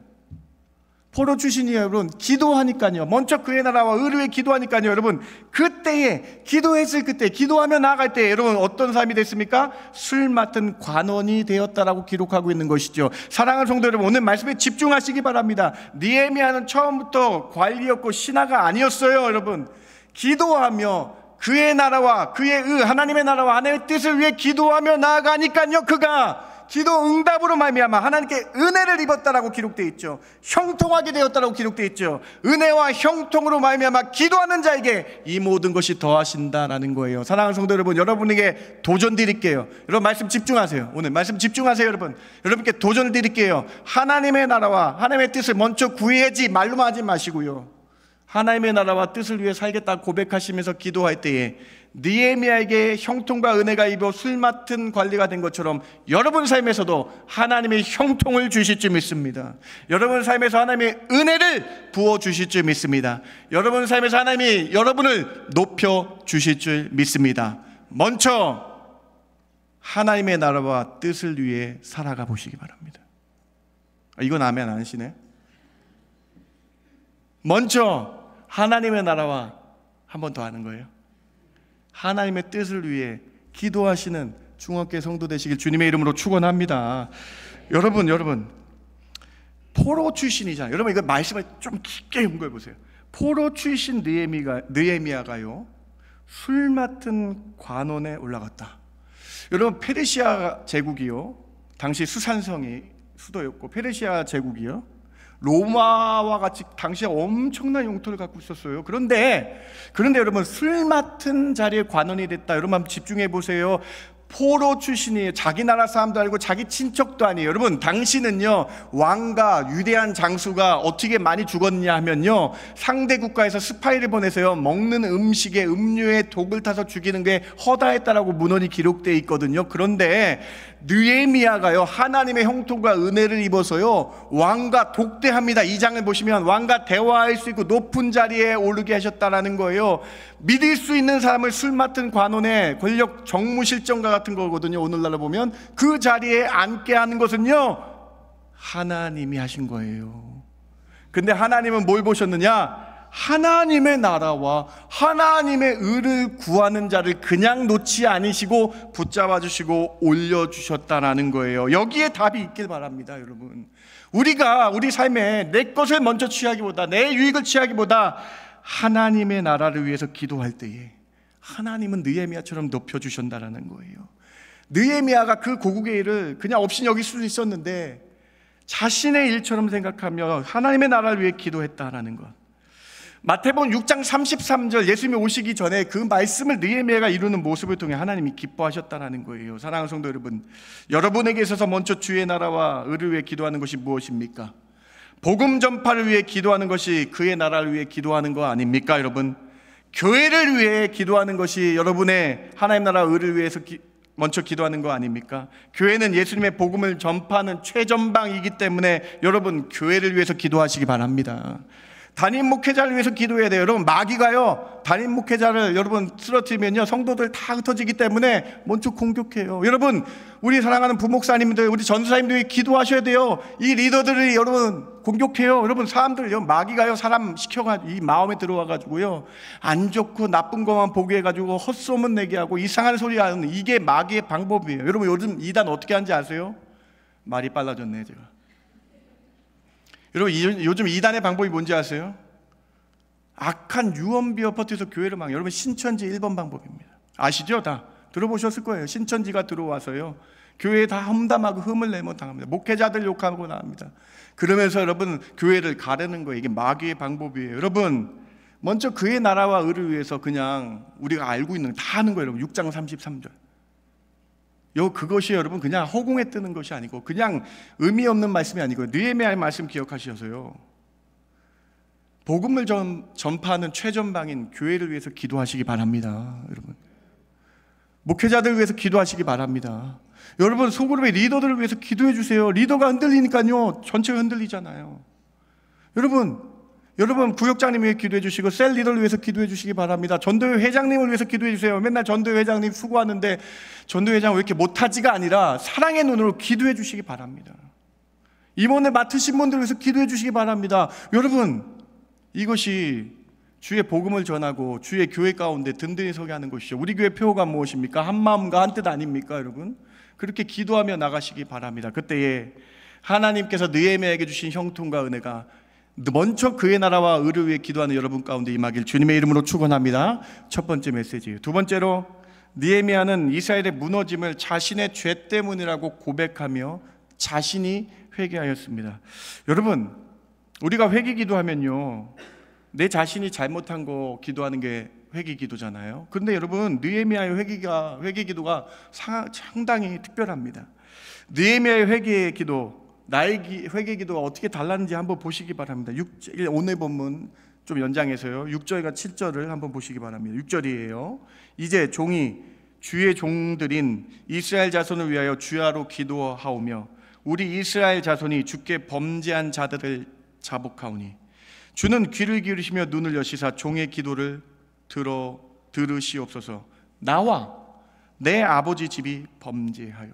포로 출신이에요, 여러분. 기도하니까요. 먼저 그의 나라와 의를 위해 기도하니까요, 여러분. 그때에 기도했을 그때, 기도하며 나아갈 때 여러분 어떤 삶이 됐습니까? 술 맡은 관원이 되었다라고 기록하고 있는 것이죠. 사랑하는 성도 여러분, 오늘 말씀에 집중하시기 바랍니다. 느헤미야는 처음부터 관리였고 신하가 아니었어요, 여러분. 기도하며 그의 나라와 그의 하나님의 나라와 하나님의 뜻을 위해 기도하며 나아가니까요, 그가 기도 응답으로 말미암아 하나님께 은혜를 입었다라고 기록되어 있죠. 형통하게 되었다라고 기록되어 있죠. 은혜와 형통으로 말미암아 기도하는 자에게 이 모든 것이 더하신다라는 거예요. 사랑하는 성도 여러분, 여러분에게 도전 드릴게요. 여러분 말씀 집중하세요. 오늘 말씀 집중하세요, 여러분. 여러분께 도전 드릴게요. 하나님의 나라와 하나님의 뜻을 먼저 구해야지 말로만 하지 마시고요. 하나님의 나라와 뜻을 위해 살겠다 고백하시면서 기도할 때에 느헤미야에게 형통과 은혜가 입어 술 맡은 관리가 된 것처럼 여러분 삶에서도 하나님의 형통을 주실 줄 믿습니다. 여러분 삶에서 하나님의 은혜를 부어주실 줄 믿습니다. 여러분 삶에서 하나님이 여러분을 높여주실 줄 믿습니다. 먼저 하나님의 나라와 뜻을 위해 살아가 보시기 바랍니다. 이건 아멘 안 하시네. 먼저 하나님의 나라와 한 번 더 하는 거예요. 하나님의 뜻을 위해 기도하시는 중학교 성도 되시길 주님의 이름으로 축원합니다. 여러분 포로 출신이잖아요. 여러분 이거 말씀을 좀 깊게 연구해 보세요. 포로 출신 느헤미야가요 술 맡은 관원에 올라갔다. 여러분 페르시아 제국이요 당시 수산성이 수도였고 페르시아 제국이요 로마와 같이 당시에 엄청난 영토를 갖고 있었어요. 그런데 여러분 술 맡은 자리에 관원이 됐다. 여러분 한번 집중해 보세요. 포로 출신이에요. 자기 나라 사람도 아니고 자기 친척도 아니에요. 여러분 당시는요 왕과 위대한 장수가 어떻게 많이 죽었냐 하면요 상대 국가에서 스파이를 보내서요 먹는 음식에 음료에 독을 타서 죽이는 게 허다했다라고 문헌이 기록되어 있거든요. 그런데 느헤미야가요 하나님의 형통과 은혜를 입어서요 왕과 독대합니다. 이 장을 보시면 왕과 대화할 수 있고 높은 자리에 오르게 하셨다라는 거예요. 믿을 수 있는 사람을 술 맡은 관원의 권력 정무실정과 같은 거거든요. 오늘날로 보면 그 자리에 앉게 하는 것은요 하나님이 하신 거예요. 근데 하나님은 뭘 보셨느냐? 하나님의 나라와 하나님의 의를 구하는 자를 그냥 놓지 않으시고 붙잡아 주시고 올려주셨다라는 거예요. 여기에 답이 있길 바랍니다. 여러분 우리가 우리 삶에 내 것을 먼저 취하기보다 내 유익을 취하기보다 하나님의 나라를 위해서 기도할 때에 하나님은 느헤미야처럼 높여주신다라는 거예요. 느헤미야가 그 고국의 일을 그냥 없이 여길 수도 있었는데 자신의 일처럼 생각하며 하나님의 나라를 위해 기도했다라는 것. 마태복음 6장 33절 예수님이 오시기 전에 그 말씀을 느헤미야가 이루는 모습을 통해 하나님이 기뻐하셨다는 거예요. 사랑하는 성도 여러분, 여러분에게 있어서 먼저 주의 나라와 의를 위해 기도하는 것이 무엇입니까? 복음 전파를 위해 기도하는 것이 그의 나라를 위해 기도하는 거 아닙니까? 여러분 교회를 위해 기도하는 것이 여러분의 하나님 나라 의를 위해서 먼저 기도하는 거 아닙니까? 교회는 예수님의 복음을 전파하는 최전방이기 때문에 여러분 교회를 위해서 기도하시기 바랍니다. 담임 목회자를 위해서 기도해야 돼요. 여러분 마귀가요 담임 목회자를 여러분 쓰러뜨리면요 성도들 다 흩어지기 때문에 먼저 공격해요. 여러분 우리 사랑하는 부목사님들 우리 전사님들이 기도하셔야 돼요. 이 리더들이 여러분 공격해요. 여러분 사람들 마귀가요 사람 시켜가지고 이 마음에 들어와가지고요 안 좋고 나쁜 것만 보게 해가지고 헛소문 내게 하고 이상한 소리 하는 이게 마귀의 방법이에요. 여러분 요즘 이단 어떻게 하는지 아세요? 말이 빨라졌네 제가. 여러분 요즘 이단의 방법이 뭔지 아세요? 악한 유언비어 퍼뜨려서 교회를 망해요. 여러분 신천지 1번 방법입니다. 아시죠? 다 들어보셨을 거예요. 신천지가 들어와서요 교회에 다 험담하고 흠을 내면 당합니다. 목회자들 욕하고 나옵니다. 그러면서 여러분 교회를 가르는 거예요. 이게 마귀의 방법이에요. 여러분 먼저 그의 나라와 의를 위해서 그냥 우리가 알고 있는 다 하는 거예요. 여러분 6장 33절 그것이 여러분 그냥 허공에 뜨는 것이 아니고 그냥 의미 없는 말씀이 아니고 느헤미야의 말씀 기억하셔서요 복음을 전파하는 최전방인 교회를 위해서 기도하시기 바랍니다. 여러분 목회자들 위해서 기도하시기 바랍니다. 여러분 소그룹의 리더들을 위해서 기도해 주세요. 리더가 흔들리니까요 전체가 흔들리잖아요. 여러분 구역장님 위해 기도해 주시고 셀 리더를 위해서 기도해 주시기 바랍니다. 전도회 회장님을 위해서 기도해 주세요. 맨날 전도회 회장님 수고하는데 전도회 회장 왜 이렇게 못하지가 아니라 사랑의 눈으로 기도해 주시기 바랍니다. 이번에 맡으신 분들 위해서 기도해 주시기 바랍니다. 여러분, 이것이 주의 복음을 전하고 주의 교회 가운데 든든히 서게 하는 것이죠. 우리 교회 표어가 무엇입니까? 한 마음과 한 뜻 아닙니까, 여러분? 그렇게 기도하며 나가시기 바랍니다. 그때에 하나님께서 느헤미야에게 주신 형통과 은혜가 먼저 그의 나라와 의를 위해 기도하는 여러분 가운데 임하길 주님의 이름으로 축원합니다. 첫 번째 메시지예요. 두 번째로, 느헤미야는 이스라엘의 무너짐을 자신의 죄 때문이라고 고백하며 자신이 회개하였습니다. 여러분, 우리가 회개 기도하면요, 내 자신이 잘못한 거 기도하는 게 회개 기도잖아요. 그런데 여러분, 느헤미야의 회개 기도가 상당히 특별합니다. 느헤미야의 회개 기도, 나의 회개 기도가 어떻게 달랐는지 한번 보시기 바랍니다. 오늘 본문 좀 연장해서요, 6절과 7절을 한번 보시기 바랍니다. 6절이에요. 이제 종이 주의 종들인 이스라엘 자손을 위하여 주야로 기도하오며 우리 이스라엘 자손이 주께 범죄한 자들을 자복하오니 주는 귀를 기울이시며 눈을 여시사 종의 기도를 들으시옵소서. 나와 내 아버지 집이 범죄하여.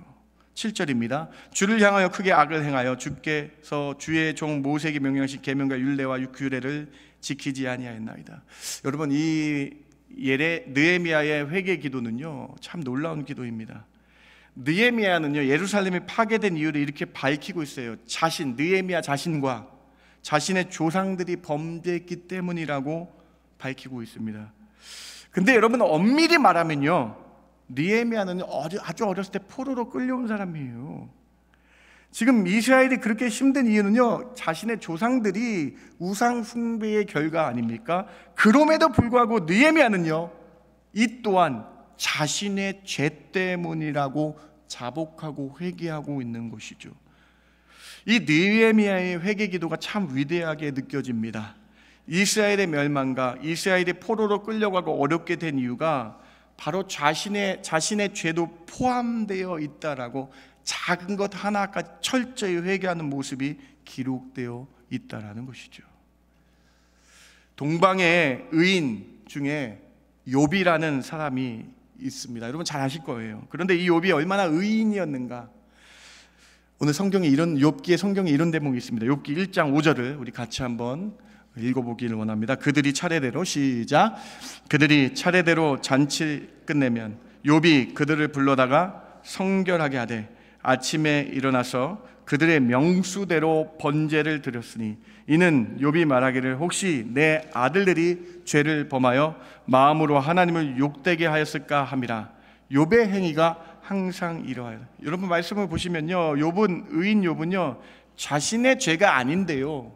7절입니다. 주를 향하여 크게 악을 행하여 주께서 주의 종 모세에게 명령하신 계명과 율례와 규례를 지키지 아니하였나이다. 여러분, 이 느헤미야의 회개 기도는요, 참 놀라운 기도입니다. 느헤미야는요, 예루살렘이 파괴된 이유를 이렇게 밝히고 있어요. 느헤미야 자신과 자신의 조상들이 범죄했기 때문이라고 밝히고 있습니다. 근데 여러분, 엄밀히 말하면요, 느헤미야는 아주 어렸을 때 포로로 끌려온 사람이에요. 지금 이스라엘이 그렇게 힘든 이유는요, 자신의 조상들이 우상 숭배의 결과 아닙니까? 그럼에도 불구하고 느헤미야는요, 이 또한 자신의 죄 때문이라고 자복하고 회개하고 있는 것이죠. 이 느헤미야의 회개 기도가 참 위대하게 느껴집니다. 이스라엘의 멸망과 이스라엘이 포로로 끌려가고 어렵게 된 이유가 바로 자신의 죄도 포함되어 있다라고 작은 것 하나까지 철저히 회개하는 모습이 기록되어 있다라는 것이죠. 동방의 의인 중에 욥이라는 사람이 있습니다. 여러분 잘 아실 거예요. 그런데 이 욥이 얼마나 의인이었는가? 오늘 욥기의 성경에 이런 대목이 있습니다. 욥기 1장 5절을 우리 같이 한번 읽어보기를 원합니다. 그들이 차례대로 시작. 그들이 차례대로 잔치 끝내면 욥이 그들을 불러다가 성결하게 하되 아침에 일어나서 그들의 명수대로 번제를 드렸으니 이는 욥이 말하기를 혹시 내 아들들이 죄를 범하여 마음으로 하나님을 욕되게 하였을까 함이라. 욥의 행위가 항상 이러하여. 여러분 말씀을 보시면요, 의인 욥은요, 자신의 죄가 아닌데요,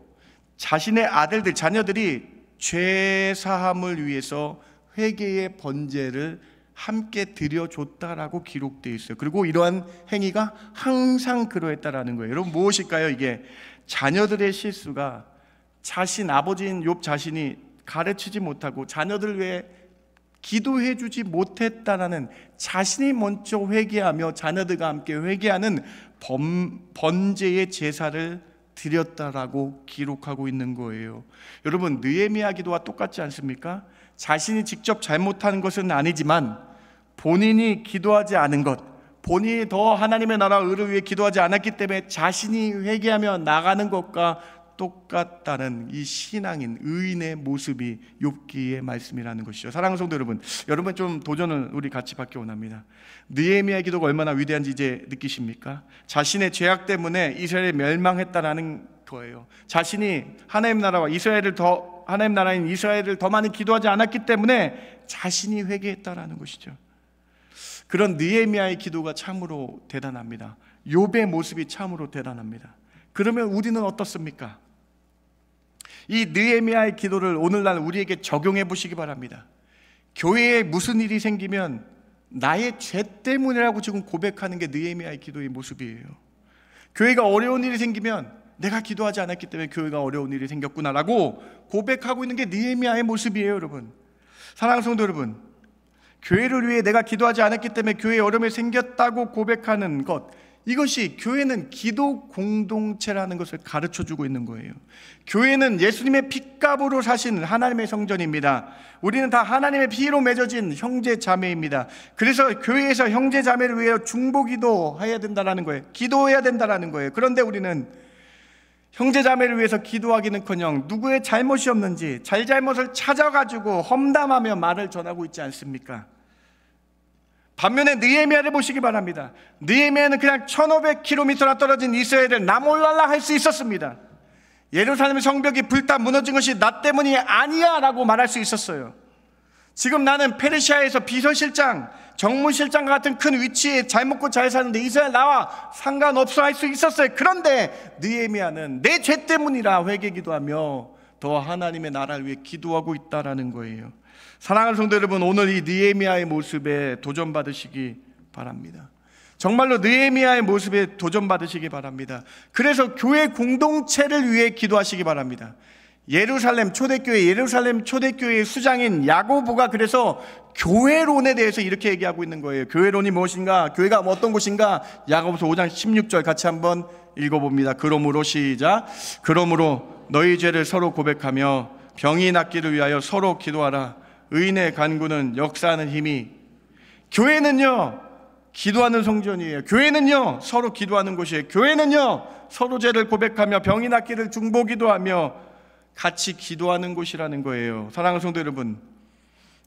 자신의 아들들, 자녀들이 죄 사함을 위해서 회개의 번제를 함께 드려줬다라고 기록되어 있어요. 그리고 이러한 행위가 항상 그러했다라는 거예요. 여러분 무엇일까요? 이게 자녀들의 실수가 아버지인 욥 자신이 가르치지 못하고 자녀들 위해 기도해 주지 못했다라는, 자신이 먼저 회개하며 자녀들과 함께 회개하는 번제의 제사를 드렸다라고 기록하고 있는 거예요. 여러분 느헤미야 기도와 똑같지 않습니까? 자신이 직접 잘못한 것은 아니지만 본인이 기도하지 않은 것, 본인이 더 하나님의 나라 의를 위해 기도하지 않았기 때문에 자신이 회개하며 나가는 것과 똑같다는 이 신앙인 의인의 모습이 욥기의 말씀이라는 것이죠. 사랑하는 성도 여러분 좀 도전을 우리 같이 받기 원합니다. 느헤미야 기도가 얼마나 위대한지 이제 느끼십니까? 자신의 죄악 때문에 이스라엘이 멸망했다라는 거예요. 자신이 하나님 나라인 이스라엘을 더 많이 기도하지 않았기 때문에 자신이 회개했다라는 것이죠. 그런 느헤미야의 기도가 참으로 대단합니다. 욥의 모습이 참으로 대단합니다. 그러면 우리는 어떻습니까? 이 느헤미야의 기도를 오늘날 우리에게 적용해 보시기 바랍니다. 교회에 무슨 일이 생기면 나의 죄 때문이라고 지금 고백하는 게 느헤미야의 기도의 모습이에요. 교회가 어려운 일이 생기면 내가 기도하지 않았기 때문에 교회가 어려운 일이 생겼구나라고 고백하고 있는 게 느헤미야의 모습이에요. 여러분, 사랑하는 성도 여러분, 교회를 위해 내가 기도하지 않았기 때문에 교회에 어려움이 생겼다고 고백하는 것, 이것이 교회는 기도 공동체라는 것을 가르쳐주고 있는 거예요. 교회는 예수님의 핏값으로 사신 하나님의 성전입니다. 우리는 다 하나님의 피로 맺어진 형제 자매입니다. 그래서 교회에서 형제 자매를 위해 중보기도 해야 된다는 거예요. 기도해야 된다는 거예요. 그런데 우리는 형제자매를 위해서 기도하기는커녕 누구의 잘못이 없는지 잘잘못을 찾아가지고 험담하며 말을 전하고 있지 않습니까? 반면에 느헤미야를 보시기 바랍니다. 느헤미야는 그냥 1500km나 떨어진 이스라엘을 나몰랄라 할 수 있었습니다. 예루살렘 성벽이 불타 무너진 것이 나 때문이 아니야 라고 말할 수 있었어요. 지금 나는 페르시아에서 비서실장, 정무실장 같은 큰 위치에 잘 먹고 잘 사는데 이스라엘 나와 상관없어 할 수 있었어요. 그런데 느헤미야는 내 죄 때문이라 회개 기도하며 더 하나님의 나라를 위해 기도하고 있다라는 거예요. 사랑하는 성도 여러분, 오늘 이 느헤미야의 모습에 도전받으시기 바랍니다. 정말로 느헤미야의 모습에 도전받으시기 바랍니다. 그래서 교회 공동체를 위해 기도하시기 바랍니다. 예루살렘 초대교회의 수장인 야고보가 그래서 교회론에 대해서 이렇게 얘기하고 있는 거예요. 교회론이 무엇인가? 교회가 어떤 곳인가? 야고보서 5장 16절 같이 한번 읽어봅니다. 그러므로 시작. 그러므로 너희 죄를 서로 고백하며 병이 낫기를 위하여 서로 기도하라. 의인의 간구는 역사하는 힘이. 교회는요 기도하는 성전이에요. 교회는요 서로 기도하는 곳이에요. 교회는요 서로 죄를 고백하며 병이 낫기를 중보기도하며 같이 기도하는 곳이라는 거예요. 사랑하는 성도 여러분,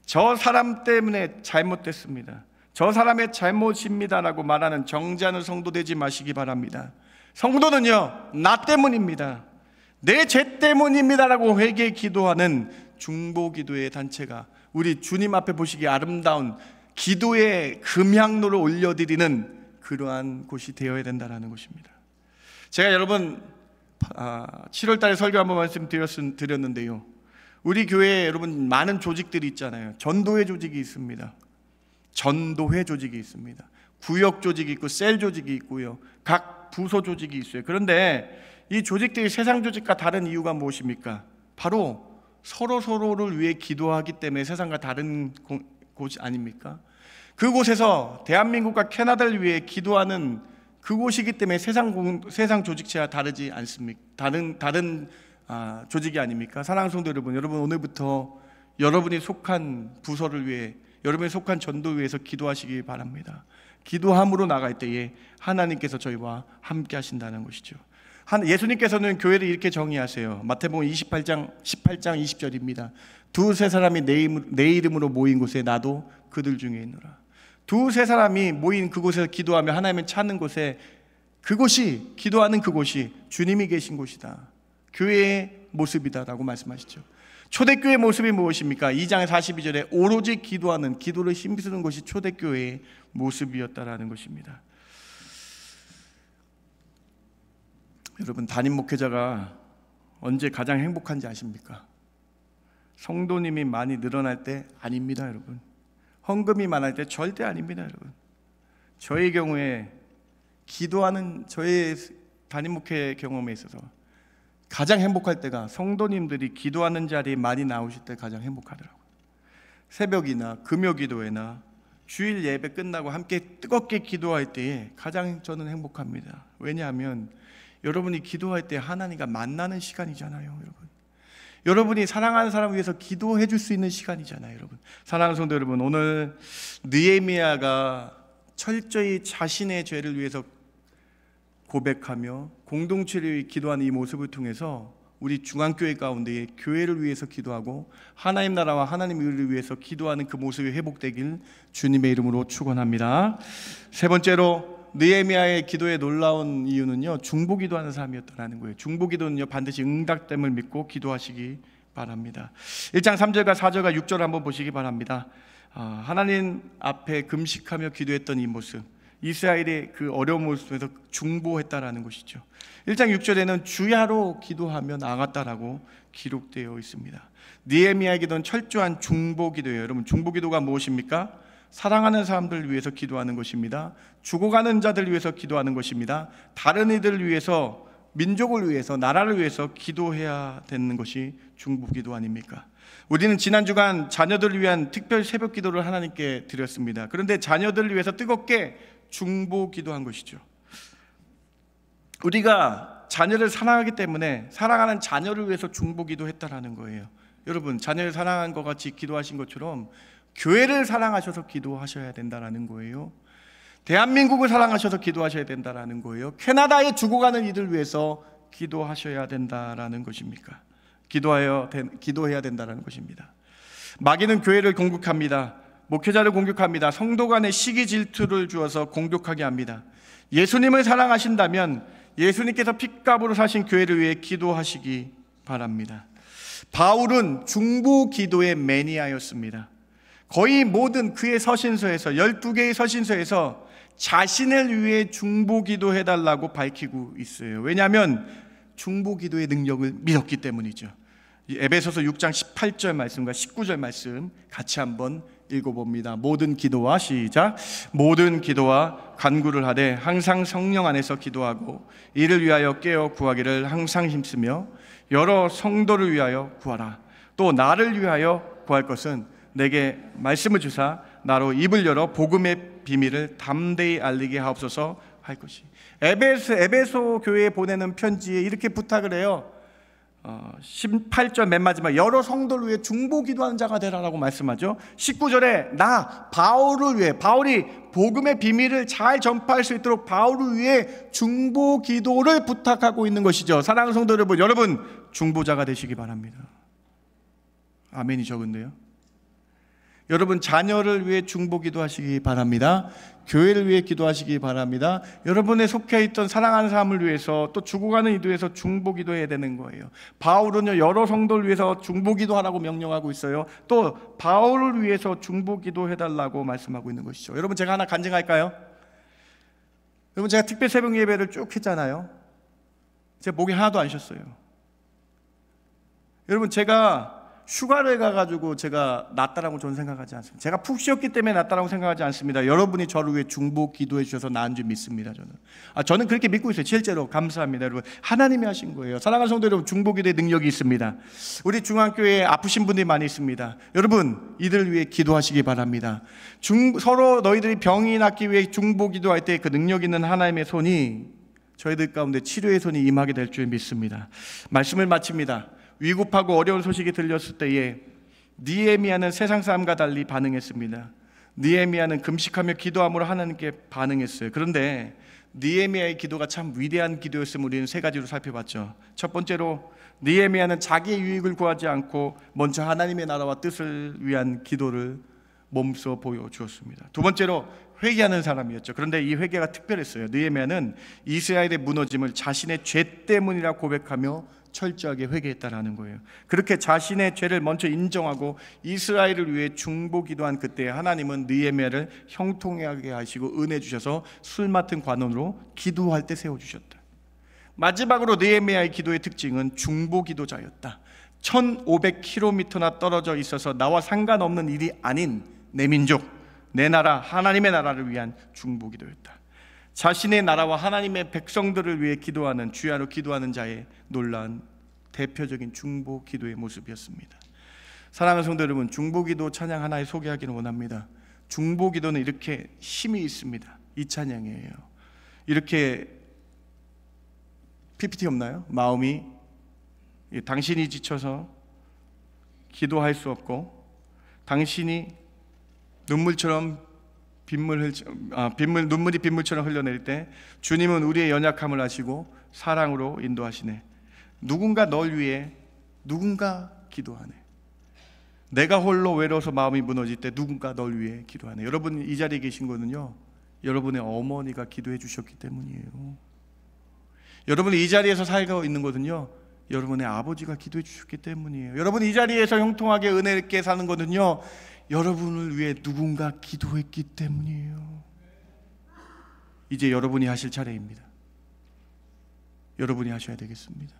저 사람 때문에 잘못됐습니다, 저 사람의 잘못입니다라고 말하는 정죄하는 성도 되지 마시기 바랍니다. 성도는요 나 때문입니다, 내 죄 때문입니다라고 회개 기도하는 중보기도의 단체가 우리 주님 앞에 보시기에 아름다운 기도의 금향로를 올려드리는 그러한 곳이 되어야 된다는 것입니다. 제가 여러분 7월 달에 설교 한번 말씀드렸는데요, 우리 교회에 여러분 많은 조직들이 있잖아요. 전도회 조직이 있습니다. 전도회 조직이 있습니다. 구역 조직이 있고 셀 조직이 있고요, 각 부서 조직이 있어요. 그런데 이 조직들이 세상 조직과 다른 이유가 무엇입니까? 바로 서로를 위해 기도하기 때문에 세상과 다른 곳이 아닙니까? 그곳에서 대한민국과 캐나다를 위해 기도하는 그곳이기 때문에 세상 조직체와 다르지 않습니까? 다른 조직이 아닙니까? 사랑하는 성도 여러분, 여러분 오늘부터 여러분이 속한 부서를 위해, 여러분이 속한 전도를 위해서 기도하시기 바랍니다. 기도함으로 나갈 때에 하나님께서 저희와 함께 하신다는 것이죠. 예수님께서는 교회를 이렇게 정의하세요. 마태복음 18장 20절입니다. 두세 사람이 내 이름으로 모인 곳에 나도 그들 중에 있노라. 두세 사람이 모인 그곳에서 기도하며 하나님을 찾는 곳에, 그곳이, 기도하는 그곳이 주님이 계신 곳이다, 교회의 모습이다라고 말씀하시죠. 초대교회의 모습이 무엇입니까? 2장 42절에 오로지 기도하는, 기도를 힘쓰는 것이 초대교회의 모습이었다라는 것입니다. 여러분, 담임 목회자가 언제 가장 행복한지 아십니까? 성도님이 많이 늘어날 때 아닙니다, 여러분. 헌금이 많을 때 절대 아닙니다, 여러분. 저의 경우에 기도하는 저의 담임 목회 경험에 있어서 가장 행복할 때가 성도님들이 기도하는 자리에 많이 나오실 때 가장 행복하더라고요. 새벽이나 금요 기도회나 주일 예배 끝나고 함께 뜨겁게 기도할 때에 가장 저는 행복합니다. 왜냐하면 여러분이 기도할 때 하나님과 만나는 시간이잖아요, 여러분. 여러분이 사랑하는 사람을 위해서 기도해 줄 수 있는 시간이잖아요, 여러분. 사랑하는 성도 여러분, 오늘 느헤미야가 철저히 자신의 죄를 위해서 고백하며 공동체를 위해 기도하는 이 모습을 통해서 우리 중앙교회 가운데에 교회를 위해서 기도하고 하나님 나라와 하나님 의를 위해서 기도하는 그 모습이 회복되길 주님의 이름으로 축원합니다. 세 번째로 느헤미야의 기도에 놀라운 이유는요, 중보기도하는 사람이었다는 거예요. 중보기도는요 반드시 응답됨을 믿고 기도하시기 바랍니다. 1장 3절과 4절과 6절을 한번 보시기 바랍니다. 하나님 앞에 금식하며 기도했던 이 모습, 이스라엘의 그 어려운 모습에서 중보했다라는 것이죠. 1장 6절에는 주야로 기도하며 나갔다라고 기록되어 있습니다. 느헤미야의 기도는 철저한 중보기도예요. 여러분, 중보기도가 무엇입니까? 사랑하는 사람들을 위해서 기도하는 것입니다. 죽어가는 자들을 위해서 기도하는 것입니다. 다른 이들을 위해서, 민족을 위해서, 나라를 위해서 기도해야 되는 것이 중보기도 아닙니까? 우리는 지난 주간 자녀들을 위한 특별 새벽 기도를 하나님께 드렸습니다. 그런데 자녀들을 위해서 뜨겁게 중보기도한 것이죠. 우리가 자녀를 사랑하기 때문에 사랑하는 자녀를 위해서 중보기도했다라는 거예요. 여러분, 자녀를 사랑한 것 같이 기도하신 것처럼 교회를 사랑하셔서 기도하셔야 된다라는 거예요. 대한민국을 사랑하셔서 기도하셔야 된다라는 거예요. 캐나다에 죽어가는 이들 위해서 기도하셔야 된다라는 것입니까? 기도해야 된다라는 것입니다. 마귀는 교회를 공격합니다. 목회자를 공격합니다. 성도 간의 시기 질투를 주어서 공격하게 합니다. 예수님을 사랑하신다면 예수님께서 핏값으로 사신 교회를 위해 기도하시기 바랍니다. 바울은 중보 기도의 매니아였습니다. 거의 모든 그의 서신서에서 12개의 서신서에서 자신을 위해 중보 기도해달라고 밝히고 있어요. 왜냐하면 중보 기도의 능력을 믿었기 때문이죠. 에베소서 6장 18절 말씀과 19절 말씀 같이 한번 읽어봅니다. 모든 기도와 시작. 모든 기도와 간구를 하되 항상 성령 안에서 기도하고 이를 위하여 깨어 구하기를 항상 힘쓰며 여러 성도를 위하여 구하라. 또 나를 위하여 구할 것은 내게 말씀을 주사 나로 입을 열어 복음의 비밀을 담대히 알리게 하옵소서 할 것이. 에베소 교회에 보내는 편지에 이렇게 부탁을 해요. 18절 맨 마지막 여러 성도를 위해 중보 기도하는 자가 되라라고 말씀하죠. 19절에 나 바울을 위해, 바울이 복음의 비밀을 잘 전파할 수 있도록 바울을 위해 중보 기도를 부탁하고 있는 것이죠. 사랑하는 성도 여러분, 여러분 중보자가 되시기 바랍니다. 아멘이 적은데요. 여러분 자녀를 위해 중보 기도하시기 바랍니다. 교회를 위해 기도하시기 바랍니다. 여러분의 속해 있던 사랑하는 사람을 위해서, 또 죽어가는 이들 위해서 중보 기도해야 되는 거예요. 바울은요 여러 성도를 위해서 중보 기도하라고 명령하고 있어요. 또 바울을 위해서 중보 기도해달라고 말씀하고 있는 것이죠. 여러분 제가 하나 간증할까요? 여러분 제가 특별 새벽 예배를 쭉 했잖아요. 제 목이 하나도 안 쉬었어요. 여러분 제가 휴가를 가가지고 제가 낫다라고 저는 생각하지 않습니다. 제가 푹 쉬었기 때문에 낫다라고 생각하지 않습니다. 여러분이 저를 위해 중보 기도해 주셔서 나은 줄 믿습니다. 저는 그렇게 믿고 있어요. 실제로 감사합니다. 여러분 하나님이 하신 거예요. 사랑하는 성도 여러분, 중보 기도의 능력이 있습니다. 우리 중앙교회에 아프신 분들이 많이 있습니다. 여러분 이들을 위해 기도하시기 바랍니다. 서로 너희들이 병이 낫기 위해 중보 기도할 때 그 능력 있는 하나님의 손이 저희들 가운데 치료의 손이 임하게 될 줄 믿습니다. 말씀을 마칩니다. 위급하고 어려운 소식이 들렸을 때에 느헤미야는 세상 사람과 달리 반응했습니다. 느헤미야는 금식하며 기도함으로 하나님께 반응했어요. 그런데 느헤미야의 기도가 참 위대한 기도였음을 우리는 세 가지로 살펴봤죠. 첫 번째로 느헤미야는 자기의 유익을 구하지 않고 먼저 하나님의 나라와 뜻을 위한 기도를 몸소 보여주었습니다. 두 번째로 회개하는 사람이었죠. 그런데 이 회개가 특별했어요. 느헤미야는 이스라엘의 무너짐을 자신의 죄 때문이라 고백하며 철저하게 회개했다라는 거예요. 그렇게 자신의 죄를 먼저 인정하고 이스라엘을 위해 중보 기도한 그때 하나님은 느헤미야를 형통하게 하시고 은혜 주셔서 술 맡은 관원으로 기도할 때 세워주셨다. 마지막으로 느헤미야의 기도의 특징은 중보 기도자였다. 1500km나 떨어져 있어서 나와 상관없는 일이 아닌 내 민족, 내 나라, 하나님의 나라를 위한 중보 기도였다. 자신의 나라와 하나님의 백성들을 위해 기도하는, 주야로 기도하는 자의 놀라운 대표적인 중보 기도의 모습이었습니다. 사랑하는 성도 여러분, 중보 기도 찬양 하나에 소개하기를 원합니다. 중보 기도는 이렇게 힘이 있습니다. 이 찬양이에요. 이렇게 PPT 없나요? 마음이 당신이 지쳐서 기도할 수 없고, 당신이 눈물처럼 눈물이 빗물처럼 흘러내릴 때 주님은 우리의 연약함을 아시고 사랑으로 인도하시네. 누군가 널 위해 누군가 기도하네. 내가 홀로 외로워서 마음이 무너질 때 누군가 널 위해 기도하네. 여러분 이 자리에 계신 거는요, 여러분의 어머니가 기도해 주셨기 때문이에요. 여러분이 이 자리에서 살고 있는 것은요, 여러분의 아버지가 기도해 주셨기 때문이에요. 여러분이 이 자리에서 형통하게 은혜 있게 사는 것은요, 여러분을 위해 누군가 기도했기 때문이에요. 이제 여러분이 하실 차례입니다. 여러분이 하셔야 되겠습니다.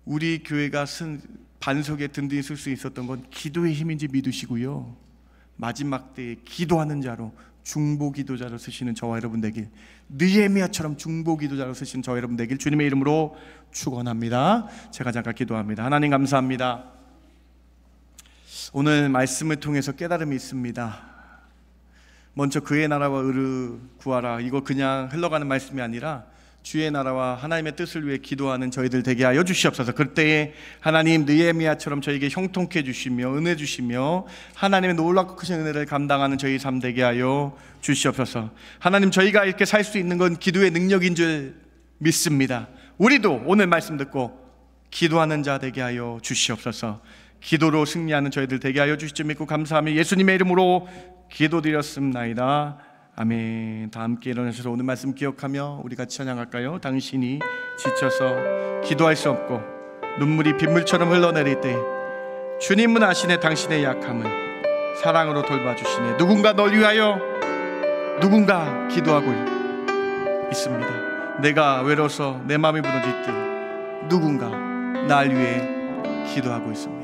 우리 교회가 쓴 반석에 든든히 쓸 수 있었던 건 기도의 힘인지 믿으시고요, 마지막 때에 기도하는 자로, 중보 기도자로 쓰시는 저와 여러분 되길, 느헤미야처럼 중보 기도자로 쓰시는 저와 여러분 되길 주님의 이름으로 축원합니다. 제가 잠깐 기도합니다. 하나님 감사합니다. 오늘 말씀을 통해서 깨달음이 있습니다. 먼저 그의 나라와 의를 구하라. 이거 그냥 흘러가는 말씀이 아니라 주의 나라와 하나님의 뜻을 위해 기도하는 저희들 되게 하여 주시옵소서. 그때에 하나님 느헤미야처럼 저에게 형통케 해주시며 은혜 주시며 하나님의 놀랍고 크신 은혜를 감당하는 저희 삶 되게 하여 주시옵소서. 하나님, 저희가 이렇게 살 수 있는 건 기도의 능력인 줄 믿습니다. 우리도 오늘 말씀 듣고 기도하는 자 되게 하여 주시옵소서. 기도로 승리하는 저희들 되게 하여 주실 줄 믿고 감사하며 예수님의 이름으로 기도드렸습나이다. 아멘. 다 함께 일어나셔서 오늘 말씀 기억하며 우리 같이 찬양할까요? 당신이 지쳐서 기도할 수 없고 눈물이 빗물처럼 흘러내릴 때 주님은 아시네 당신의 약함을 사랑으로 돌봐주시네. 누군가 널 위하여 누군가 기도하고 있습니다. 내가 외로워서 내 마음이 무너질 때 누군가 날 위해 기도하고 있습니다.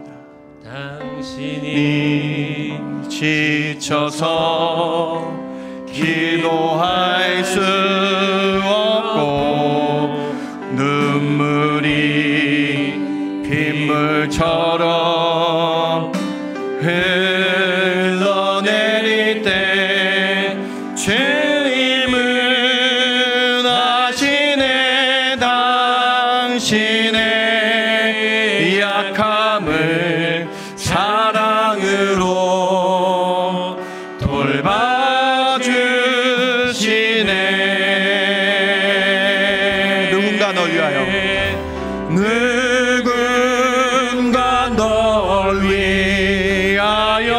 당신이 지쳐서 기도할 수 없고 눈물이 빗물처럼 흘러내릴 때 주님은 아시네 당신의 약함을 사랑으로 돌봐주시네. 누군가 널 위하여 누군가 널 위하여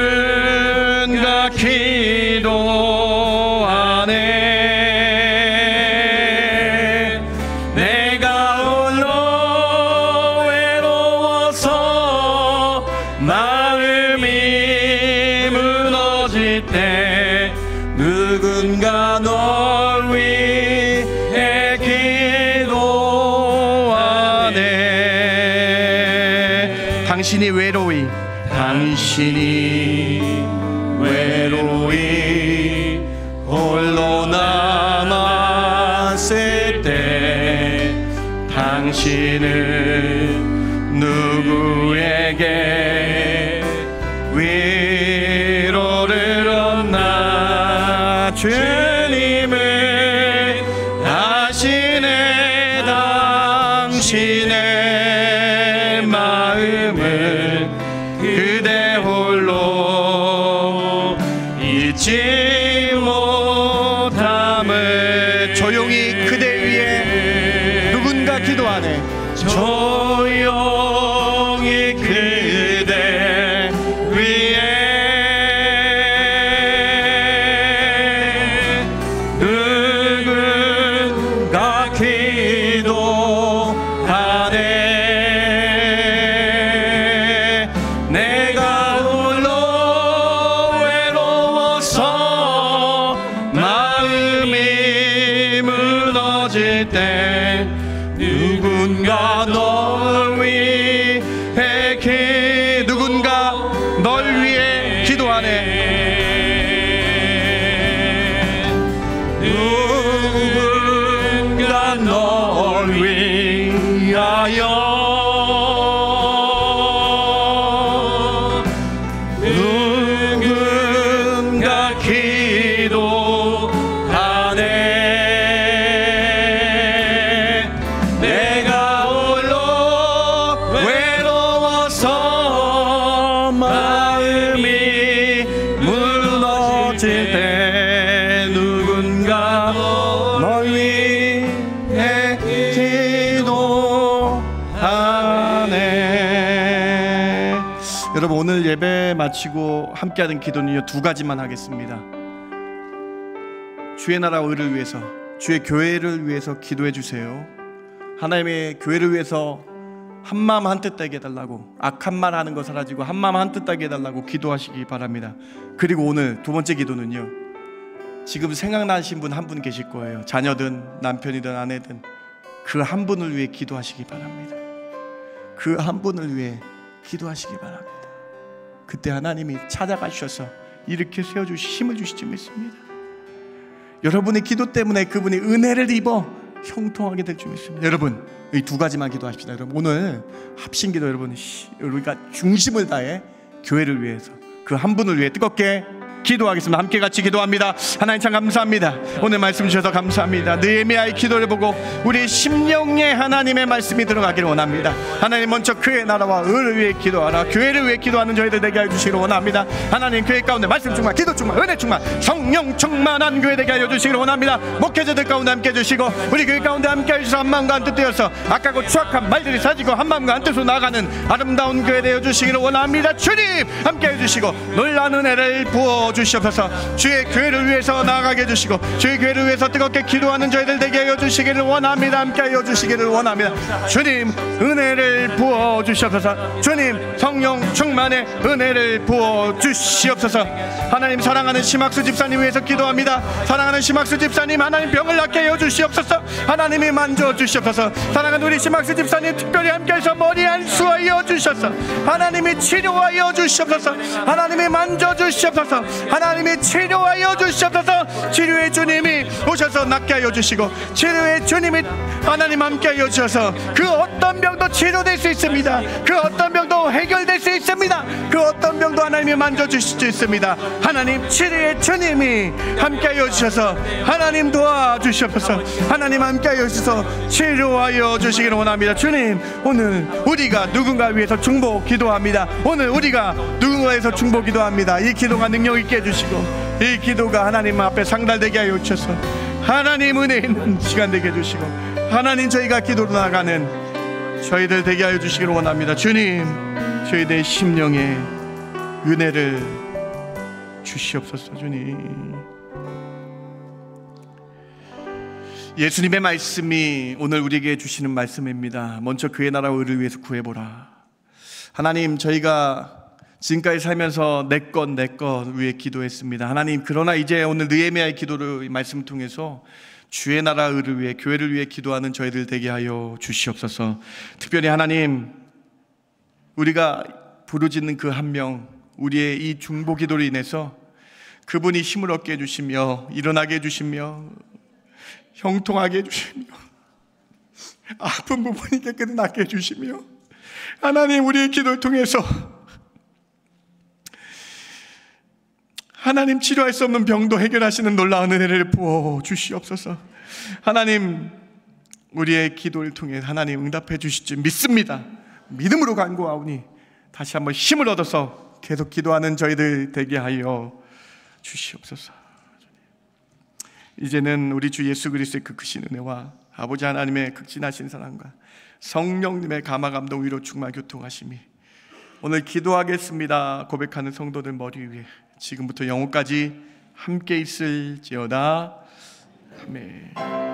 누군가 기도하네. 내가 홀로 외로워서 마음이 무너질 때 누군가 널 위해 기도하네. 당신이 외로이 홀로 남았을 때 당신은 누구에게 위로를 얻나. 주님을 아시네 당신의 마음을 그대 홀로 잊지 못함을. 조용히 그대 위에 누군가 기도하네. 조용히 그대 위에 누군가 기도하네. 내가 홀로 외로워서 마음이 무너질 때 누군가 널 위해 누군가 널 위해 기도하네. 누군가 널 위하여 누군가 기도하네. 내가 홀로 외로워서 마음이 무너질 때 누군가 널 위해 기도하네. 여러분 오늘 예배 마치고 함께하는 기도는요 두 가지만 하겠습니다. 주의 나라 의를 위해서, 주의 교회를 위해서 기도해 주세요. 하나님의 교회를 위해서 한마음 한뜻 되게 해달라고, 악한 말 하는 거 사라지고 한마음 한뜻 되게 해달라고 기도하시기 바랍니다. 그리고 오늘 두 번째 기도는요, 지금 생각나신 분 한 분 계실 거예요. 자녀든 남편이든 아내든 그 한 분을 위해 기도하시기 바랍니다. 그 한 분을 위해 기도하시기 바랍니다. 그때 하나님이 찾아가셔서 이렇게 세워주시 힘을 주실 줄 믿습니다. 여러분의 기도 때문에 그분이 은혜를 입어 형통하게 될 줄 믿습니다. 여러분 이 두 가지만 기도합시다. 여러분 오늘 합심기도 여러분 우리가 중심을 다해 교회를 위해서 그 한 분을 위해 뜨겁게 기도하겠습니다. 함께 같이 기도합니다. 하나님 참 감사합니다. 오늘 말씀 주셔서 감사합니다. 느헤미야의 기도를 보고 우리 심령에 하나님의 말씀이 들어가기를 원합니다. 하나님 먼저 그의 나라와 의를 위해 기도하라. 교회를 위해 기도하는 저희들 되게 하여 주시기를 원합니다. 하나님 교회 가운데 말씀 충만, 기도 충만, 은혜 충만, 성령 충만한 교회 되게 하여 주시기를 원합니다. 목회자들 가운데 함께 해주시고 우리 교회 가운데 함께 해주셔서 한마음과 한뜻 되어서 악하고 추악한 말들이 사지고 한마음과 한뜻으로 나가는 아름다운 교회 되어 주시기를 원합니다. 주님 함께 해주시고 놀라운 은혜를 부어주시옵소서. 주의 교회를 위해서 나아가게 해주시고 주의 교회를 위해서 뜨겁게 기도하는 저희들 되게 하여 주시기를 원합니다. 함께 하여 주시기를 원합니다. 주님 은혜를 부어주시옵소서. 주님 성령 충만의 은혜를 부어주시옵소서. 하나님 사랑하는 심학수 집사님 위해서 기도합니다. 사랑하는 심학수 집사님 하나님 병을 낫게 하여 주시옵소서. 하나님이 만져주시옵소서. 사랑하는 우리 심학수 집사님 특별히 함께해서 머리 안수하여 주셔서 하나님이 치료하여 주시옵소서. 하나님이 만져주시옵소서. 하나님이 치료하여 주시옵소서. 치료의 주님이 오셔서 낫게 하여 주시고 치료의 주님이 하나님 함께 하여 주셔서 그 어떤 병도 치료될 수 있습니다. 그 어떤 병도 해결될 수 있습니다. 그 어떤 병도 하나님이 만져주실 수 있습니다. 하나님 치료의 주님이 함께 하여 주셔서 하나님 도와주시옵소서. 하나님 함께 하여 주셔서 치료하여 주시기를 원합니다. 주님 오늘 우리가 누군가 위해서 중보 기도합니다. 오늘 우리가 누군가 위해서 중보 기도합니다. 이 기도가 능력 있게 해주시고 이 기도가 하나님 앞에 상달되게 하여 주셔서 하나님 은혜 있는 시간 되게 해주시고 하나님 저희가 기도로 나가는 저희들 되게 하여 주시기를 원합니다. 주님 저희들의 심령에 은혜를 주시옵소서. 주님 예수님의 말씀이 오늘 우리에게 주시는 말씀입니다. 먼저 그의 나라와 의를 위해서 구해보라. 하나님 저희가 지금까지 살면서 내 것 위해 기도했습니다. 하나님 그러나 이제 오늘 느헤미야의 기도를 말씀을 통해서 주의 나라 의를 위해 교회를 위해 기도하는 저희들 되게 하여 주시옵소서. 특별히 하나님 우리가 부르짖는 그 한 명 우리의 이 중보 기도로 인해서 그분이 힘을 얻게 해주시며 일어나게 해주시며 형통하게 해주시며 아픈 부분이 깨끗이 낫게 해주시며 하나님 우리의 기도를 통해서 하나님 치료할 수 없는 병도 해결하시는 놀라운 은혜를 부어 주시옵소서. 하나님 우리의 기도를 통해 하나님 응답해 주실 줄 믿습니다. 믿음으로 간구하오니 다시 한번 힘을 얻어서 계속 기도하는 저희들 되게 하여 주시옵소서. 이제는 우리 주 예수 그리스도의 그 크신 은혜와 아버지 하나님의 극진하신 사랑과 성령님의 감화 감동 위로 충만 교통하심이 오늘 기도하겠습니다 고백하는 성도들 머리 위에 지금부터 영원까지 함께 있을지어다. 아멘.